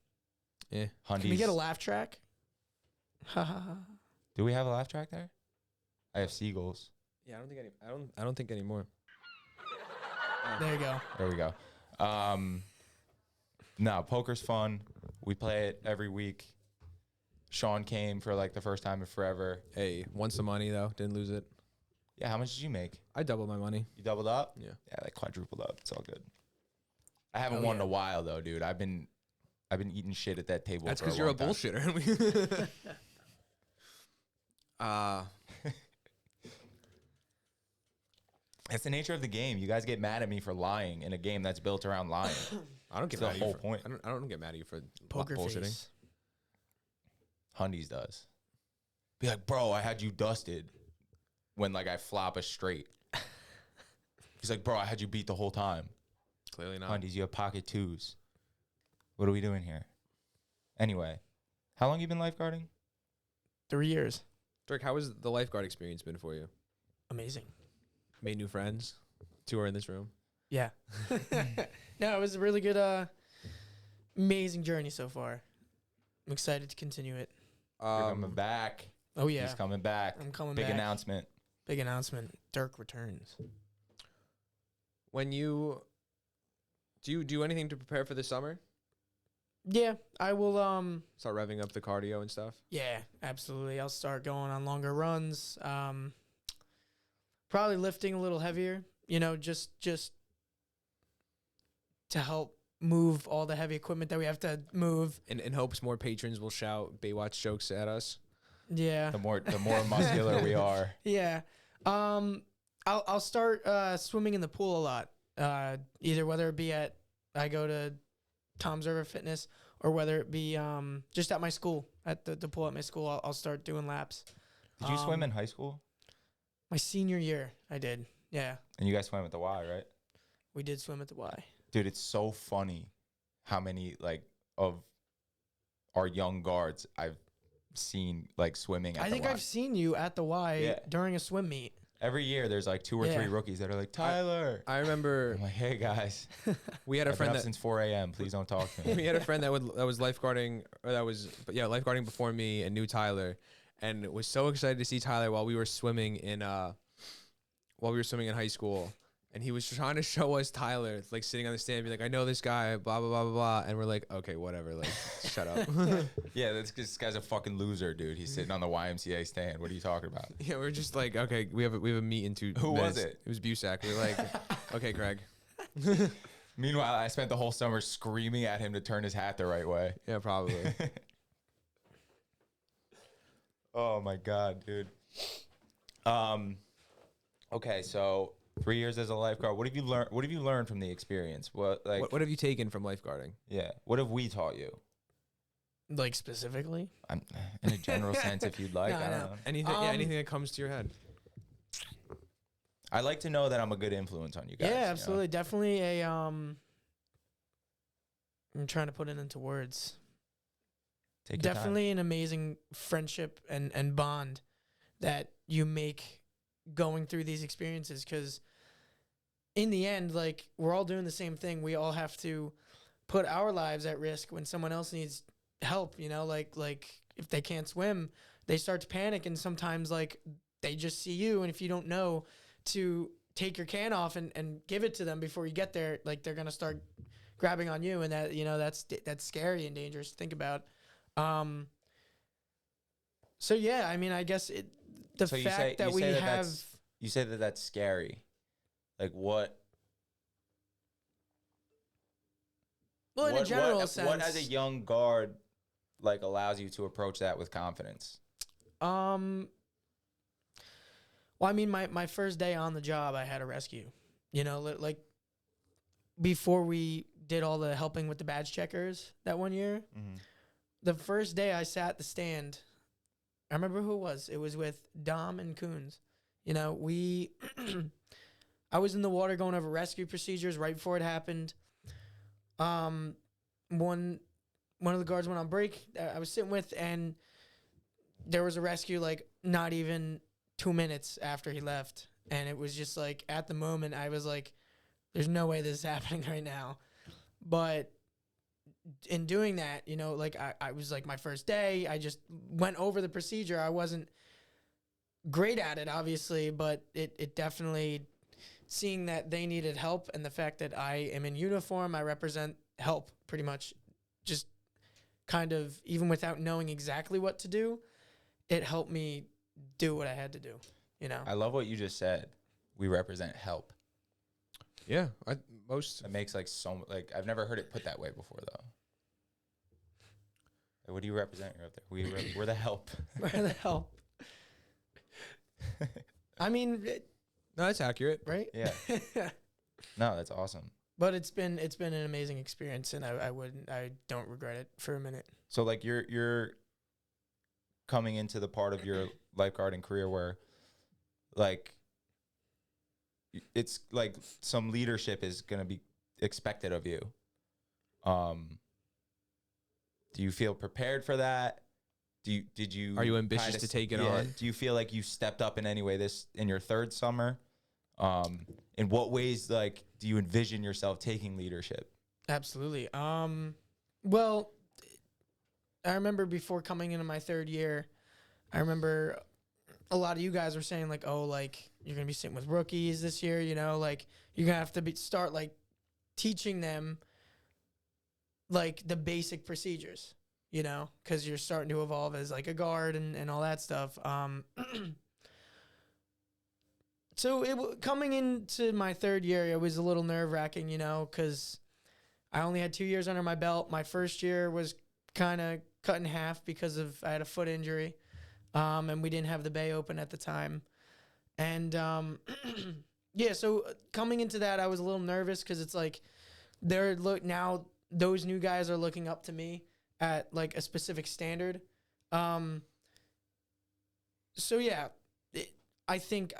S3: Yeah.
S5: Can we get a laugh track?
S1: Do we have a laugh track there? I have seagulls.
S3: Yeah, I don't think anymore.
S5: There you go.
S1: There we go. No, poker's fun. We play it every week. Sean came for like the first time in forever.
S3: Hey, won some money though. Didn't lose it.
S1: Yeah, how much did you make?
S3: I doubled my money.
S1: You doubled up?
S3: Yeah.
S1: Yeah, like quadrupled up. It's all good. I haven't won in a while though, dude. I've been eating shit at that table.
S3: That's
S1: because
S3: you're a bullshitter.
S1: It's the nature of the game. You guys get mad at me for lying in a game that's built around lying.
S3: I don't get
S1: That's
S3: mad
S1: the
S3: at you
S1: whole point.
S3: I don't get mad at you for
S5: Poker
S3: bullshitting.
S5: face.
S1: Hundies does. Be like, bro, I had you dusted when like I flop a straight. He's like, bro, I had you beat the whole time.
S3: Clearly not.
S1: Hundies, you have pocket twos. What are we doing here? Anyway, how long you been lifeguarding?
S5: 3 years.
S3: Dirk, how has the lifeguard experience been for you?
S5: Amazing.
S3: Made new friends? 2 are in this room.
S5: Yeah. No, it was a really good, amazing journey so far. I'm excited to continue it.
S1: You're coming back.
S5: Oh, yeah.
S1: He's coming back.
S5: I'm coming
S1: Big
S5: back.
S1: announcement.
S5: Big announcement. Dirk returns.
S3: When you do you do anything to prepare for the summer?
S5: Yeah, I will,
S3: Start revving up the cardio and stuff?
S5: yeah, absolutely. I'll start going on longer runs. Probably lifting a little heavier, you know, just to help move all the heavy equipment that we have to move.
S3: In hopes more patrons will shout Baywatch jokes at us.
S5: Yeah.
S1: The more muscular we are.
S5: Yeah. I'll start swimming in the pool a lot. Either whether it be I go to Tom's River Fitness or whether it be just at my school, at the pool at my school, I'll start doing laps.
S1: Did you swim in high school?
S5: My senior year, I did. Yeah.
S1: And you guys swam at the Y, right?
S5: We did swim at the Y.
S1: Dude, it's so funny how many like of our young guards I've seen like swimming at
S5: I
S1: the
S5: think
S1: Y.
S5: I've seen you at the Y
S1: Yeah.
S5: during a swim meet.
S1: Every year there's like 2 or 3 rookies that are like, Tyler.
S3: I remember
S1: I'm like, hey guys,
S3: we had a
S1: I've been
S3: friend
S1: up
S3: that
S1: since 4 a.m. Please don't talk to me.
S3: we had a friend that was lifeguarding, or lifeguarding before me and knew Tyler, and was so excited to see Tyler while we were swimming in high school, and he was trying to show us Tyler, like sitting on the stand, be like, I know this guy, blah blah blah blah blah, and we're like, okay, whatever, like, shut up.
S1: Yeah, this guy's a fucking loser, dude. He's sitting on the YMCA stand. What are you talking about?
S3: Yeah, we're just like, okay, we have a meet in 2
S1: Who was
S3: minutes.
S1: it?
S3: It was Busak. We were like, okay, Craig.
S1: Meanwhile, I spent the whole summer screaming at him to turn his hat the right way.
S3: Yeah, probably.
S1: Oh my god, dude. Okay, so 3 years as a lifeguard. What have you learned? What have you learned from the experience? What
S3: What have you taken from lifeguarding?
S1: Yeah. What have we taught you?
S5: Like specifically?
S1: I'm, in a general sense, if you'd like.
S5: No,
S1: I don't
S5: no.
S1: know.
S3: Anything, anything that comes to your head.
S1: I like to know that I'm a good influence on you guys.
S5: Yeah,
S1: you know?
S5: absolutely. Definitely a I'm trying to put it into words.
S1: Take your time.
S5: Definitely an amazing friendship and bond that you make going through these experiences, because in the end, like, we're all doing the same thing. We all have to put our lives at risk when someone else needs help, you know, like if they can't swim, they start to panic, and sometimes like they just see you, and if you don't know to take your can off and give it to them before you get there, like they're going to start grabbing on you, and that, you know, that's scary and dangerous to think about. So yeah, I mean, I guess the fact that we have,
S1: you say that that's scary. Like what?
S5: Well, in a general sense,
S1: what as a young guard like allows you to approach that with confidence?
S5: Well, I mean, my first day on the job, I had a rescue. You know, like before we did all the helping with the badge checkers that one year, the first day I sat the stand, I remember who it was. It was with Dom and Coons. You know, I was in the water going over rescue procedures right before it happened. One of the guards went on break I was sitting with, and there was a rescue like not even 2 minutes after he left. And it was just like, at the moment, I was like, there's no way this is happening right now. But in doing that, you know, like I was like, my first day, I just went over the procedure. I wasn't great at it, obviously, but it definitely, seeing that they needed help and the fact that I am in uniform, I represent help pretty much, just kind of, even without knowing exactly what to do, it helped me do what I had to do, you know?
S1: I love what you just said. We represent help.
S3: Yeah,
S1: It makes like I've never heard it put that way before though. Like, what do you represent? You're up there. We're the help.
S5: We're the help. I mean,
S3: no, that's accurate.
S5: right?
S1: Yeah. No, that's awesome.
S5: But it's been an amazing experience, and I don't regret it for a minute.
S1: So like you're coming into the part of your lifeguarding career where like it's like some leadership is going to be expected of you. Do you feel prepared for that?
S3: Are you ambitious to take it on?
S1: Do you feel like you stepped up in any way in your third summer? In what ways, like, do you envision yourself taking leadership?
S5: Absolutely. Well, I remember before coming into my third year, I remember a lot of you guys were saying like, oh, like you're going to be sitting with rookies this year, you know, like you're going to have to start like teaching them like the basic procedures, you know, because you're starting to evolve as like a guard and all that stuff. So coming into my third year, it was a little nerve-wracking, you know, because I only had 2 years under my belt. My first year was kind of cut in half because I had a foot injury, and we didn't have the bay open at the time. And, yeah, so coming into that, I was a little nervous because it's like now those new guys are looking up to me at, like, a specific standard. So, yeah, I think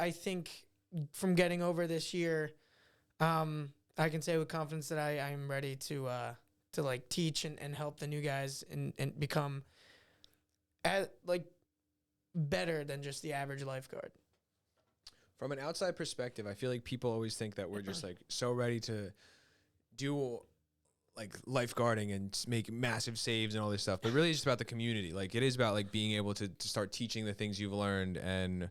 S5: from getting over this year, I can say with confidence that I'm ready to like teach and help the new guys and become like better than just the average lifeguard.
S3: From an outside perspective, I feel like people always think that we're just like so ready to do like lifeguarding and make massive saves and all this stuff, but really it's just about the community. Like it is about like being able to start teaching the things you've learned and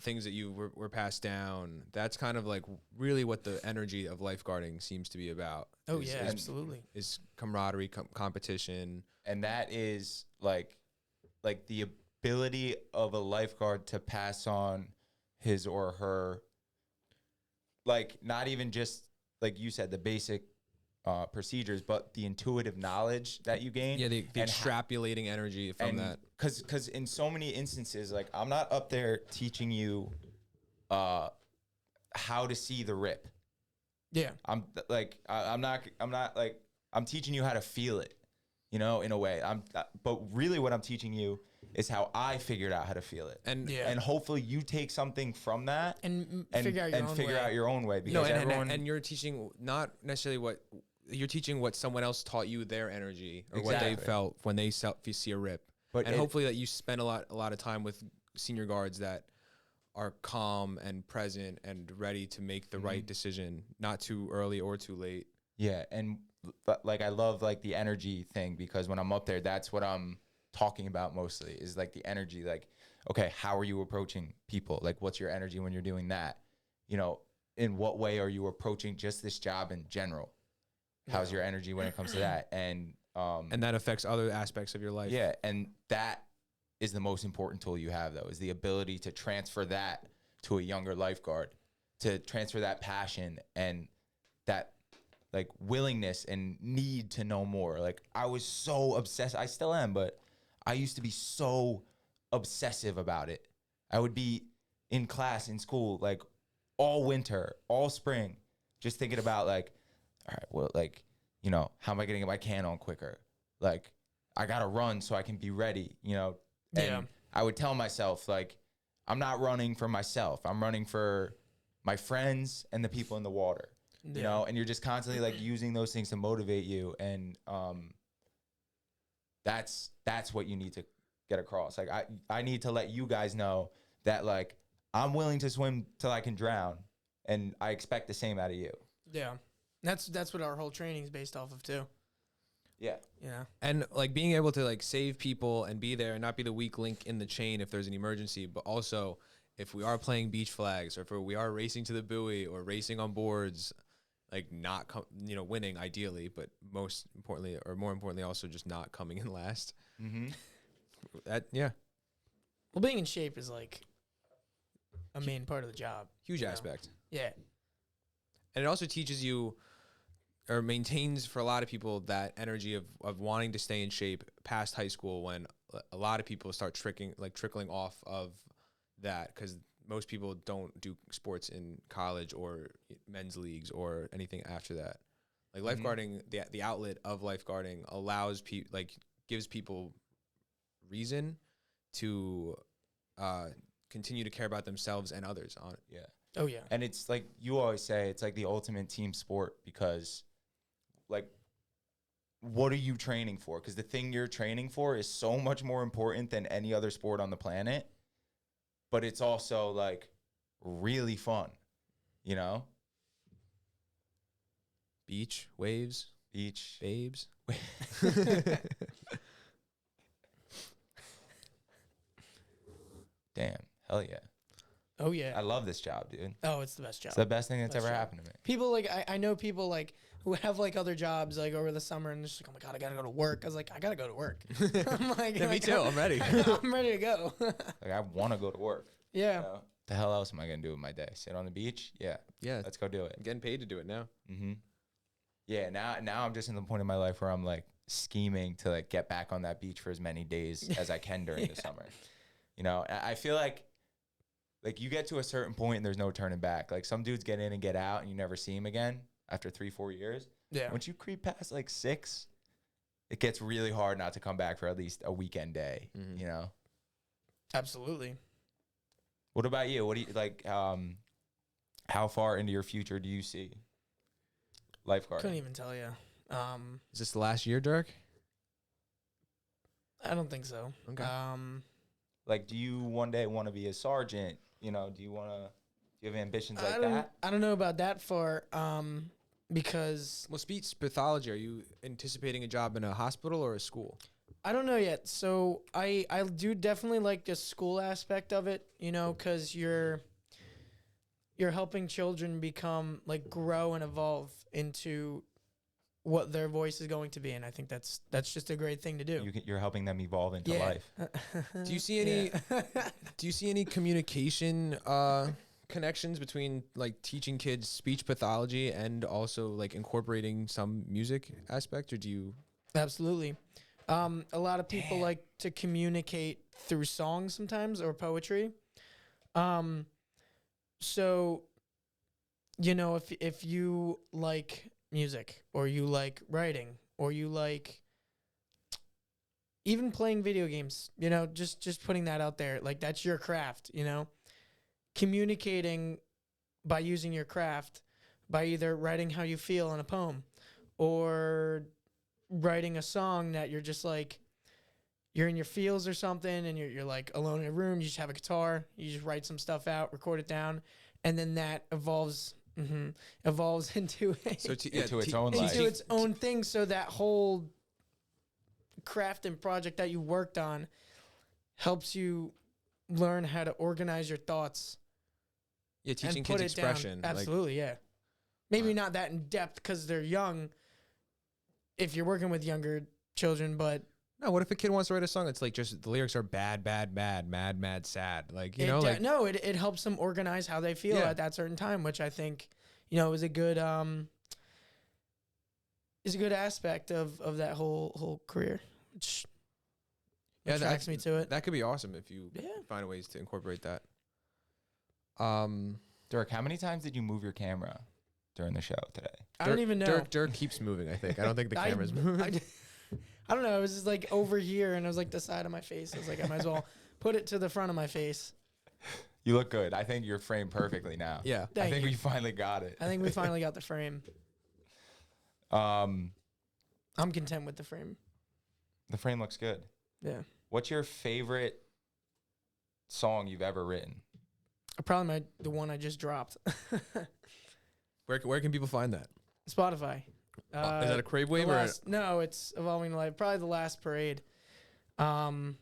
S3: things that you were passed down. That's kind of like really what the energy of lifeguarding seems to be about.
S5: Oh yeah, absolutely.
S3: Is camaraderie, competition.
S1: And that is like the ability of a lifeguard to pass on his or her, like not even just like you said, the basic procedures, but the intuitive knowledge that you gain.
S3: Yeah, the extrapolating energy from that.
S1: Because in so many instances, like I'm not up there teaching you how to see the rip.
S5: Yeah.
S1: I'm teaching you how to feel it, you know, in a way. But really what I'm teaching you is how I figured out how to feel it. And hopefully you take something from that
S5: and figure out
S1: your own way.
S3: Because and you're teaching not necessarily what you're teaching, what someone else taught you, their energy or what they felt when they see a rip. And hopefully that you spend a lot of time with senior guards that are calm and present and ready to make the right decision, not too early or too late.
S1: Yeah, and like I love like the energy thing, because when I'm up there, that's what I'm talking about mostly, is like the energy. Like, okay, how are you approaching people? Like, what's your energy when you're doing that? You know, in what way are you approaching just this job in general? How's your energy when it comes to that? And
S3: that affects other aspects of your life.
S1: Yeah, and that is the most important tool you have, though, is the ability to transfer that to a younger lifeguard, to transfer that passion and that like willingness and need to know more. Like, I was so obsessed. I still am, but I used to be so obsessive about it. I would be in class in school like all winter, all spring, just thinking about like, all right, well, like, you know, how am I going to get my can on quicker? Like, I got to run so I can be ready, you know? And I would tell myself, like, I'm not running for myself. I'm running for my friends and the people in the water, you know? And you're just constantly like using those things to motivate you. And that's what you need to get across. Like, I need to let you guys know that, like, I'm willing to swim till I can drown, and I expect the same out of you.
S5: Yeah. That's what our whole training is based off of too.
S1: Yeah.
S5: Yeah.
S3: And like being able to like save people and be there and not be the weak link in the chain if there's an emergency, but also if we are playing beach flags or if we are racing to the buoy or racing on boards, like not winning ideally, but more importantly also just not coming in last.
S1: Mm-hmm.
S5: Well, being in shape is like a main part of the job.
S3: Huge aspect.
S5: Yeah.
S3: And it also teaches you, or maintains for a lot of people, that energy of wanting to stay in shape past high school, when a lot of people start trickling off of that, because most people don't do sports in college or men's leagues or anything after that. Like lifeguarding, the outlet of lifeguarding allows people, like gives people reason to continue to care about themselves and others on it.
S1: Yeah.
S5: Oh, yeah.
S1: And it's like you always say, it's like the ultimate team sport, because like, what are you training for? Because the thing you're training for is so much more important than any other sport on the planet, but it's also like really fun, you know?
S3: Beach, waves,
S1: Beach.
S3: babes.
S1: Damn. Hell yeah.
S5: Oh, yeah.
S1: I love this job, dude.
S5: Oh, it's the best job.
S1: It's the best thing that's ever happened to me.
S5: People like, I know people like who have like other jobs like over the summer and just like, oh my God, I gotta go to work. I was like, I gotta go to work. I'm like,
S3: Yeah, me too. I'm ready.
S5: I'm ready to go.
S1: Like, I want to go to work.
S5: Yeah.
S1: You know? The hell else am I going to do with my day? Sit on the beach? Yeah.
S3: Yeah.
S1: Let's go do it.
S3: I'm getting paid to do it now.
S1: Mm-hmm. Yeah, now I'm just in the point in my life where I'm like scheming to like get back on that beach for as many days as I can during the summer. You know, I feel like you get to a certain point and there's no turning back. Like, some dudes get in and get out and you never see them again after 3-4 years.
S5: Yeah.
S1: Once you creep past like 6, it gets really hard not to come back for at least a weekend day, you know?
S5: Absolutely.
S1: What about you? What do you like? How far into your future do you see lifeguarding?
S5: Couldn't even tell you.
S3: Is this the last year, Dirk?
S5: I don't think so.
S3: Okay.
S1: Like, do you one day want to be a sergeant? You know, do you have ambitions like that?
S5: I don't know about that far. Because
S3: Well, speech pathology, are you anticipating a job in a hospital or a school?
S5: I don't know yet. So I do definitely like the school aspect of it, you know, because you're helping children become like grow and evolve into what their voice is going to be, and I think that's just a great thing to do.
S1: You're helping them evolve into life.
S3: Do you see any do you see any communication connections between like teaching kids speech pathology and also like incorporating some music aspect, or do you?
S5: Absolutely. A lot of people like to communicate through songs sometimes, or poetry. So, you know, if you like music, or you like writing, or you like even playing video games, you know, just putting that out there, like that's your craft, you know, communicating by using your craft, by either writing how you feel in a poem or writing a song that you're just like, you're in your fields or something and you're like alone in a room, you just have a guitar, you just write some stuff out, record it down, and then that evolves into
S1: into its own life.
S5: into its own thing. So that whole craft and project that you worked on helps you learn how to organize your thoughts.
S3: Yeah, teaching
S5: and
S3: kids
S5: put it down.
S3: expression.
S5: Absolutely, yeah. Maybe not that in depth because they're young. If you're working with younger children, but
S3: No, what if a kid wants to write a song that's like just the lyrics are bad, bad, bad, mad, mad, sad? Like, you know, like
S5: no, it helps them organize how they feel at that certain time, which I think, is a good aspect of that whole career, which attracts me to it.
S3: That could be awesome if you find ways to incorporate that.
S1: Dirk, how many times did you move your camera during the show today?
S5: I don't even know.
S3: Dirk keeps moving, I think. I don't think the camera's moving.
S5: I don't know. It was just like over here, and it was like the side of my face. I was like, I might as well put it to the front of my face.
S1: You look good. I think you're framed perfectly now.
S3: Yeah.
S1: I think we finally got it.
S5: I think we finally got the frame. I'm content with the frame.
S1: The frame looks good.
S5: Yeah.
S1: What's your favorite song you've ever written?
S5: Probably the one I just dropped.
S3: Where can people find that?
S5: Spotify.
S3: Is that a Crave wave or?
S5: No, it's Evolving Life. Probably the last parade. So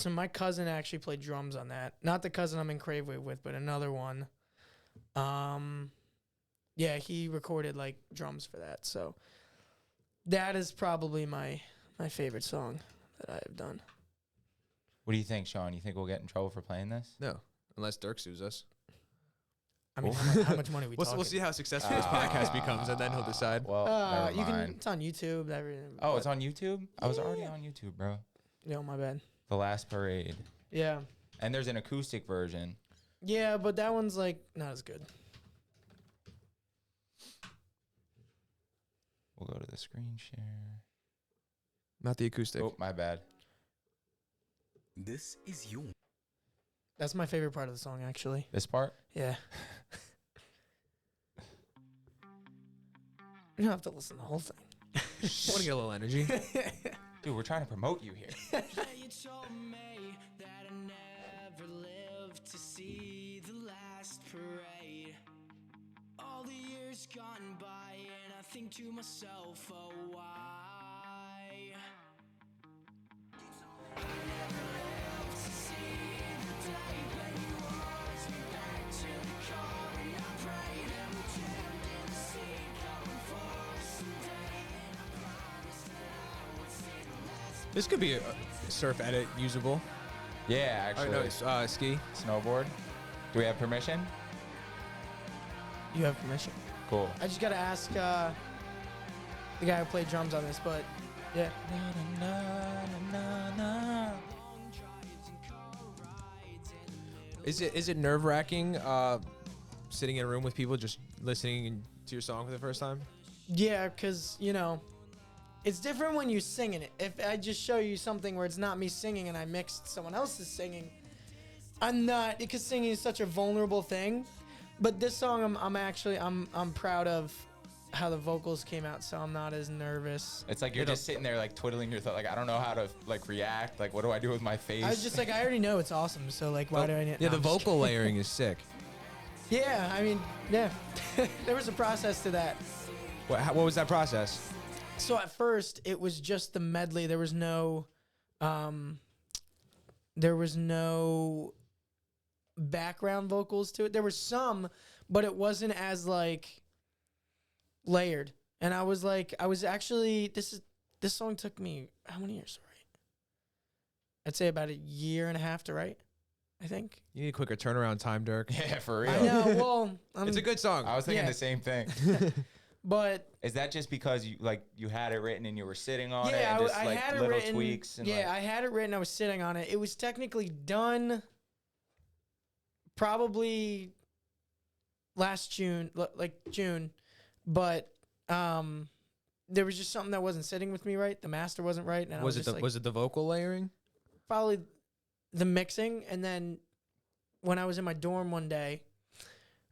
S5: my cousin actually played drums on that. Not the cousin I'm in Crave wave with, but another one. Yeah, he recorded like drums for that. So that is probably my favorite song that I have done.
S1: What do you think, Sean? You think we'll get in trouble for playing this?
S3: No, unless Dirk sues us.
S5: I mean, how much money we talking?
S3: We'll see how successful this podcast becomes, and then he'll decide.
S1: Well, never mind.
S5: It's on YouTube.
S1: Oh, it's on YouTube? I was already on YouTube, bro.
S5: No, my bad.
S1: The Last Parade.
S5: Yeah.
S1: And there's an acoustic version.
S5: Yeah, but that one's like not as good.
S1: We'll go to the screen share.
S3: Not the acoustic.
S1: Oh, my bad.
S6: This is you.
S5: That's my favorite part of the song, actually.
S1: This part?
S5: Yeah. You don't have to listen to the whole thing.
S3: I want to get a little energy.
S1: Dude, we're trying to promote you here.
S4: Yeah, you told me that I never lived to see the last parade. All the years gone by, and I think to myself, oh, why? I never lived to see the day when you watched me back to the car, and I prayed and we jammed in the seat, going for someday. And I promised that I would see the last.
S3: This could be a surf edit usable.
S1: Yeah, actually.
S3: No, it's ski.
S1: Snowboard. Do we have permission?
S5: You have permission.
S1: Cool.
S5: I just got to ask the guy who played drums on this, but yeah.
S3: Is it nerve wracking sitting in a room with people just listening to your song for the first time?
S5: Yeah, because, it's different when you're singing it. If I just show you something where it's not me singing and I mixed someone else's singing, I'm not, because singing is such a vulnerable thing. But this song, I'm proud of how the vocals came out, so I'm not as nervous.
S1: It's like you're just sitting there like twiddling your thumb. Like, I don't know how to like react. Like, what do I do with my face?
S5: I was just like, I already know it's awesome, so like, why do I need?
S3: Yeah,
S5: no,
S3: the
S5: I'm just
S3: vocal layering is sick.
S5: Yeah, I mean, yeah. There was a process to that.
S3: What was that process?
S5: So at first, it was just the medley. There was no background vocals to it. There were some, but it wasn't as like layered. And I was actually, this song took me how many years to write? I'd say about a year and a half to write, I think.
S3: You need a quicker turnaround time, Dirk.
S1: Yeah, for real.
S5: I know. Well,
S3: It's a good song.
S1: I was thinking
S5: Yeah.
S1: the same thing.
S5: but
S1: Is that just because you had it written and you were sitting on it
S5: yeah,
S1: and just
S5: I
S1: like
S5: had it
S1: little
S5: written.
S1: tweaks? And
S5: Yeah, I had it written. I was sitting on it. It was technically done probably last June, June, but there was just something that wasn't sitting with me right. The master wasn't right, and
S3: Was it the vocal layering?
S5: probably the mixing. And then when I was in my dorm one day,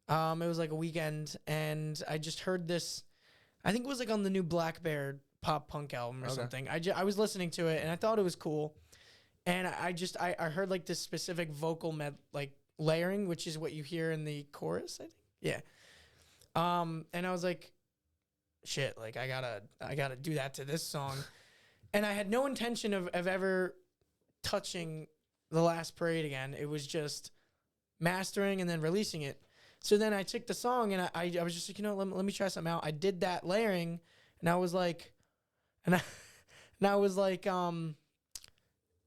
S5: it was like a weekend, and I just heard this. I think it was like on the new Black Bear pop punk album or
S3: Okay.
S5: something. I was listening to it and I thought it was cool, and I heard like this specific vocal like layering, which is what you hear in the chorus, I think. Yeah. And I was like, shit, like I gotta do that to this song. And I had no intention of ever touching The Last Parade again. It was just mastering and then releasing it. So then I took the song and I was just like, let me try something out. I did that layering and I was like,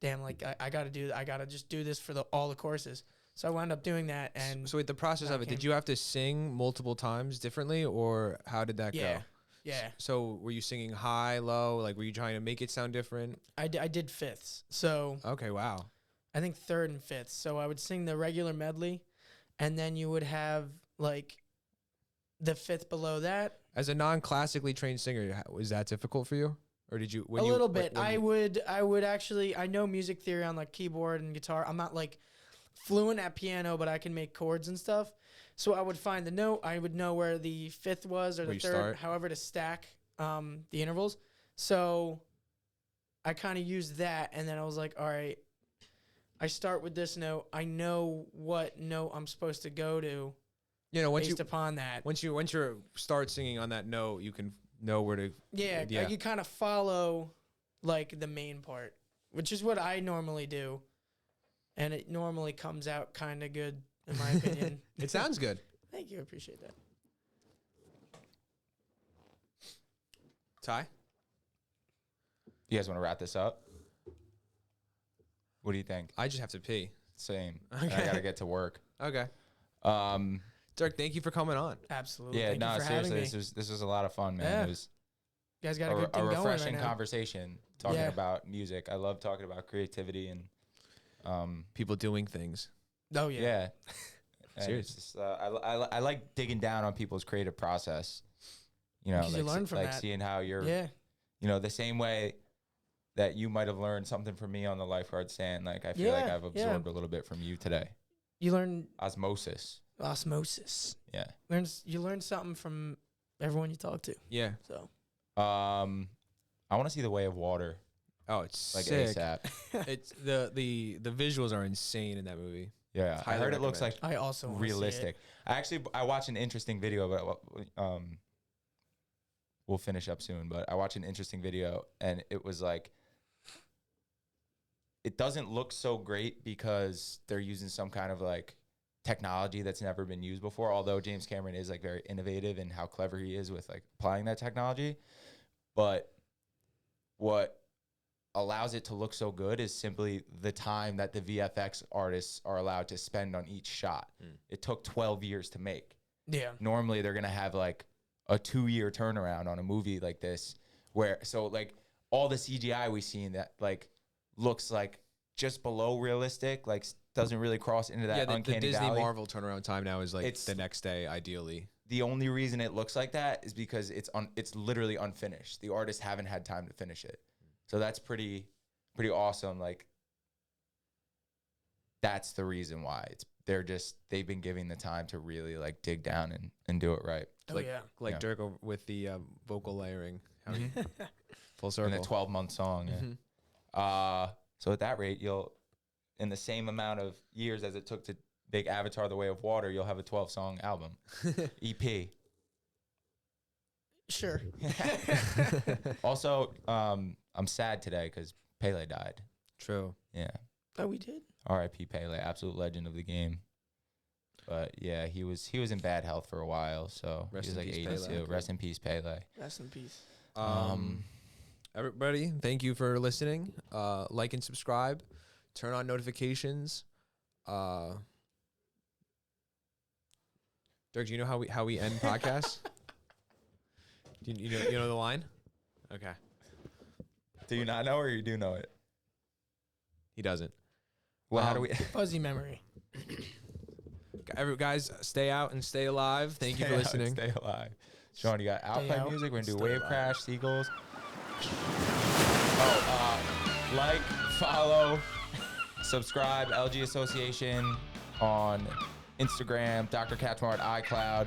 S5: damn, like I gotta just do this for all the courses. So I wound up doing that. And
S3: So wait, the process of it, did you have to sing multiple times differently, or how did that
S5: yeah,
S3: go?
S5: yeah.
S3: So were you singing high, low? Like, were you trying to make it sound different?
S5: I did fifths. So
S3: Okay, wow.
S5: I think third and fifth. So I would sing the regular medley, and then you would have like the fifth below that.
S3: As a non-classically trained singer, was that difficult for you, or did you?
S5: A little bit. I would actually. I know music theory on like keyboard and guitar. I'm not like fluent at piano, but I can make chords and stuff. So I would find the note. I would know where the fifth was or
S3: Where
S5: the
S3: you
S5: third,
S3: start.
S5: however to stack the intervals. So I kind of used that, and then I was like, all right. I start with this note. I know what note I'm supposed to go to.
S3: You know,
S5: based upon that.
S3: Once you start singing on that note, you can know where to.
S5: Yeah,
S3: Yeah.
S5: like you kind of follow like the main part, which is what I normally do, and it normally comes out kind of good in my opinion.
S3: It sounds good.
S5: Thank you, I appreciate that.
S3: Ty?
S1: You guys want to wrap this up? What do you think?
S3: I just have to pee.
S1: Same. And I
S3: Okay.
S1: gotta get to work.
S3: Okay.
S1: Um,
S3: Dirk, thank you for coming on.
S5: Absolutely.
S1: yeah,
S5: Thank
S1: no,
S5: you for having
S1: seriously,
S5: me.
S1: this was a lot of fun, man.
S5: Yeah.
S1: It was
S5: You guys got a
S1: a
S5: good thing going
S1: refreshing
S5: right now.
S1: conversation talking
S5: Yeah.
S1: about music. I love talking about creativity and
S3: People doing things.
S5: Oh yeah.
S1: yeah. And
S3: Serious.
S1: it's just, I like digging down on people's creative process. You know,
S5: Because you
S1: like,
S5: learn from
S1: like
S5: that.
S1: seeing how you're,
S5: Yeah.
S1: you know, the same way that you might have learned something from me on the lifeguard stand. Like I feel like
S5: Yeah,
S1: I've absorbed a little bit from you today.
S5: You learn
S1: Osmosis.
S5: osmosis.
S1: Yeah.
S5: You learn something from everyone you talk to.
S3: Yeah.
S5: So
S1: I want to see The Way of Water
S3: Oh, it's
S1: like
S3: sick.
S1: ASAP.
S3: It's the visuals are insane in that movie.
S1: Yeah, I
S3: Highly
S1: heard it looks like
S3: recommend.
S5: I also wanna see it.
S1: realistic. I watched an interesting video, but we'll finish up soon. But I watched an interesting video, and it was like it doesn't look so great because they're using some kind of like technology that's never been used before. Although James Cameron is like very innovative in how clever he is with like applying that technology, but what allows it to look so good is simply the time that the VFX artists are allowed to spend on each shot. It took 12 years to make.
S5: Yeah.
S1: Normally they're going to have like a 2-year turnaround on a movie like this so like all the CGI we seen that like looks like just below realistic, like doesn't really cross into that
S3: Yeah, the
S1: uncanny
S3: Disney
S1: valley.
S3: Marvel turnaround time now is like
S1: It's-
S3: the next day, ideally.
S1: The only reason it looks like that is because it's literally unfinished. The artists haven't had time to finish it. So that's pretty awesome. Like that's the reason why they've been giving the time to really like dig down and do it right.
S5: Oh
S3: like
S5: yeah.
S3: like
S1: Yeah.
S3: Dirk with the vocal layering. How he- full circle.
S1: In a 12-month song. Yeah.
S3: Mhm.
S1: So at that rate, you'll in the same amount of years as it took to make Avatar: The Way of Water, you'll have a 12-song album, EP.
S5: Sure.
S1: Also, I'm sad today because Pele died.
S3: True.
S1: Yeah.
S5: Oh, we did.
S1: R.I.P. Pele, absolute legend of the game. But yeah, he was in bad health for a while, so
S3: Rest
S1: he was
S3: in
S1: like
S3: peace,
S1: 82.
S3: Pele.
S1: Rest in peace, Pele.
S5: Rest in peace.
S3: Everybody, thank you for listening. Like and subscribe. Turn on notifications. Dirk, do you know how we end podcasts? Do you know the line? Okay.
S1: Do you not know, or you do know it?
S3: He doesn't.
S1: Well, how do we?
S5: Fuzzy memory.
S3: Guys, stay out and stay alive. Thank you for
S1: Stay out,
S3: listening.
S1: Stay alive. Sean, you got Alpine
S5: out,
S1: music. We're gonna do
S5: stay
S1: Wave
S5: alive.
S1: Crash, Seagulls. Like, follow, subscribe, LG Association on Instagram, Dr. Catchmore at iCloud.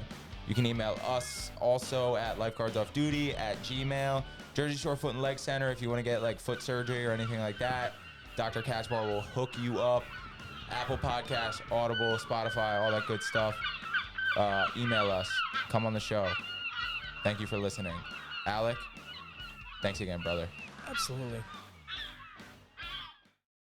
S1: You can email us also at lifeguardsoffduty@gmail. Jersey Shore Foot and Leg Center if you want to get like foot surgery or anything like that. Dr. Catchmore will hook you up. Apple Podcasts, Audible, Spotify, all that good stuff. Email us. Come on the show. Thank you for listening. Alek, thanks again, brother.
S5: Absolutely.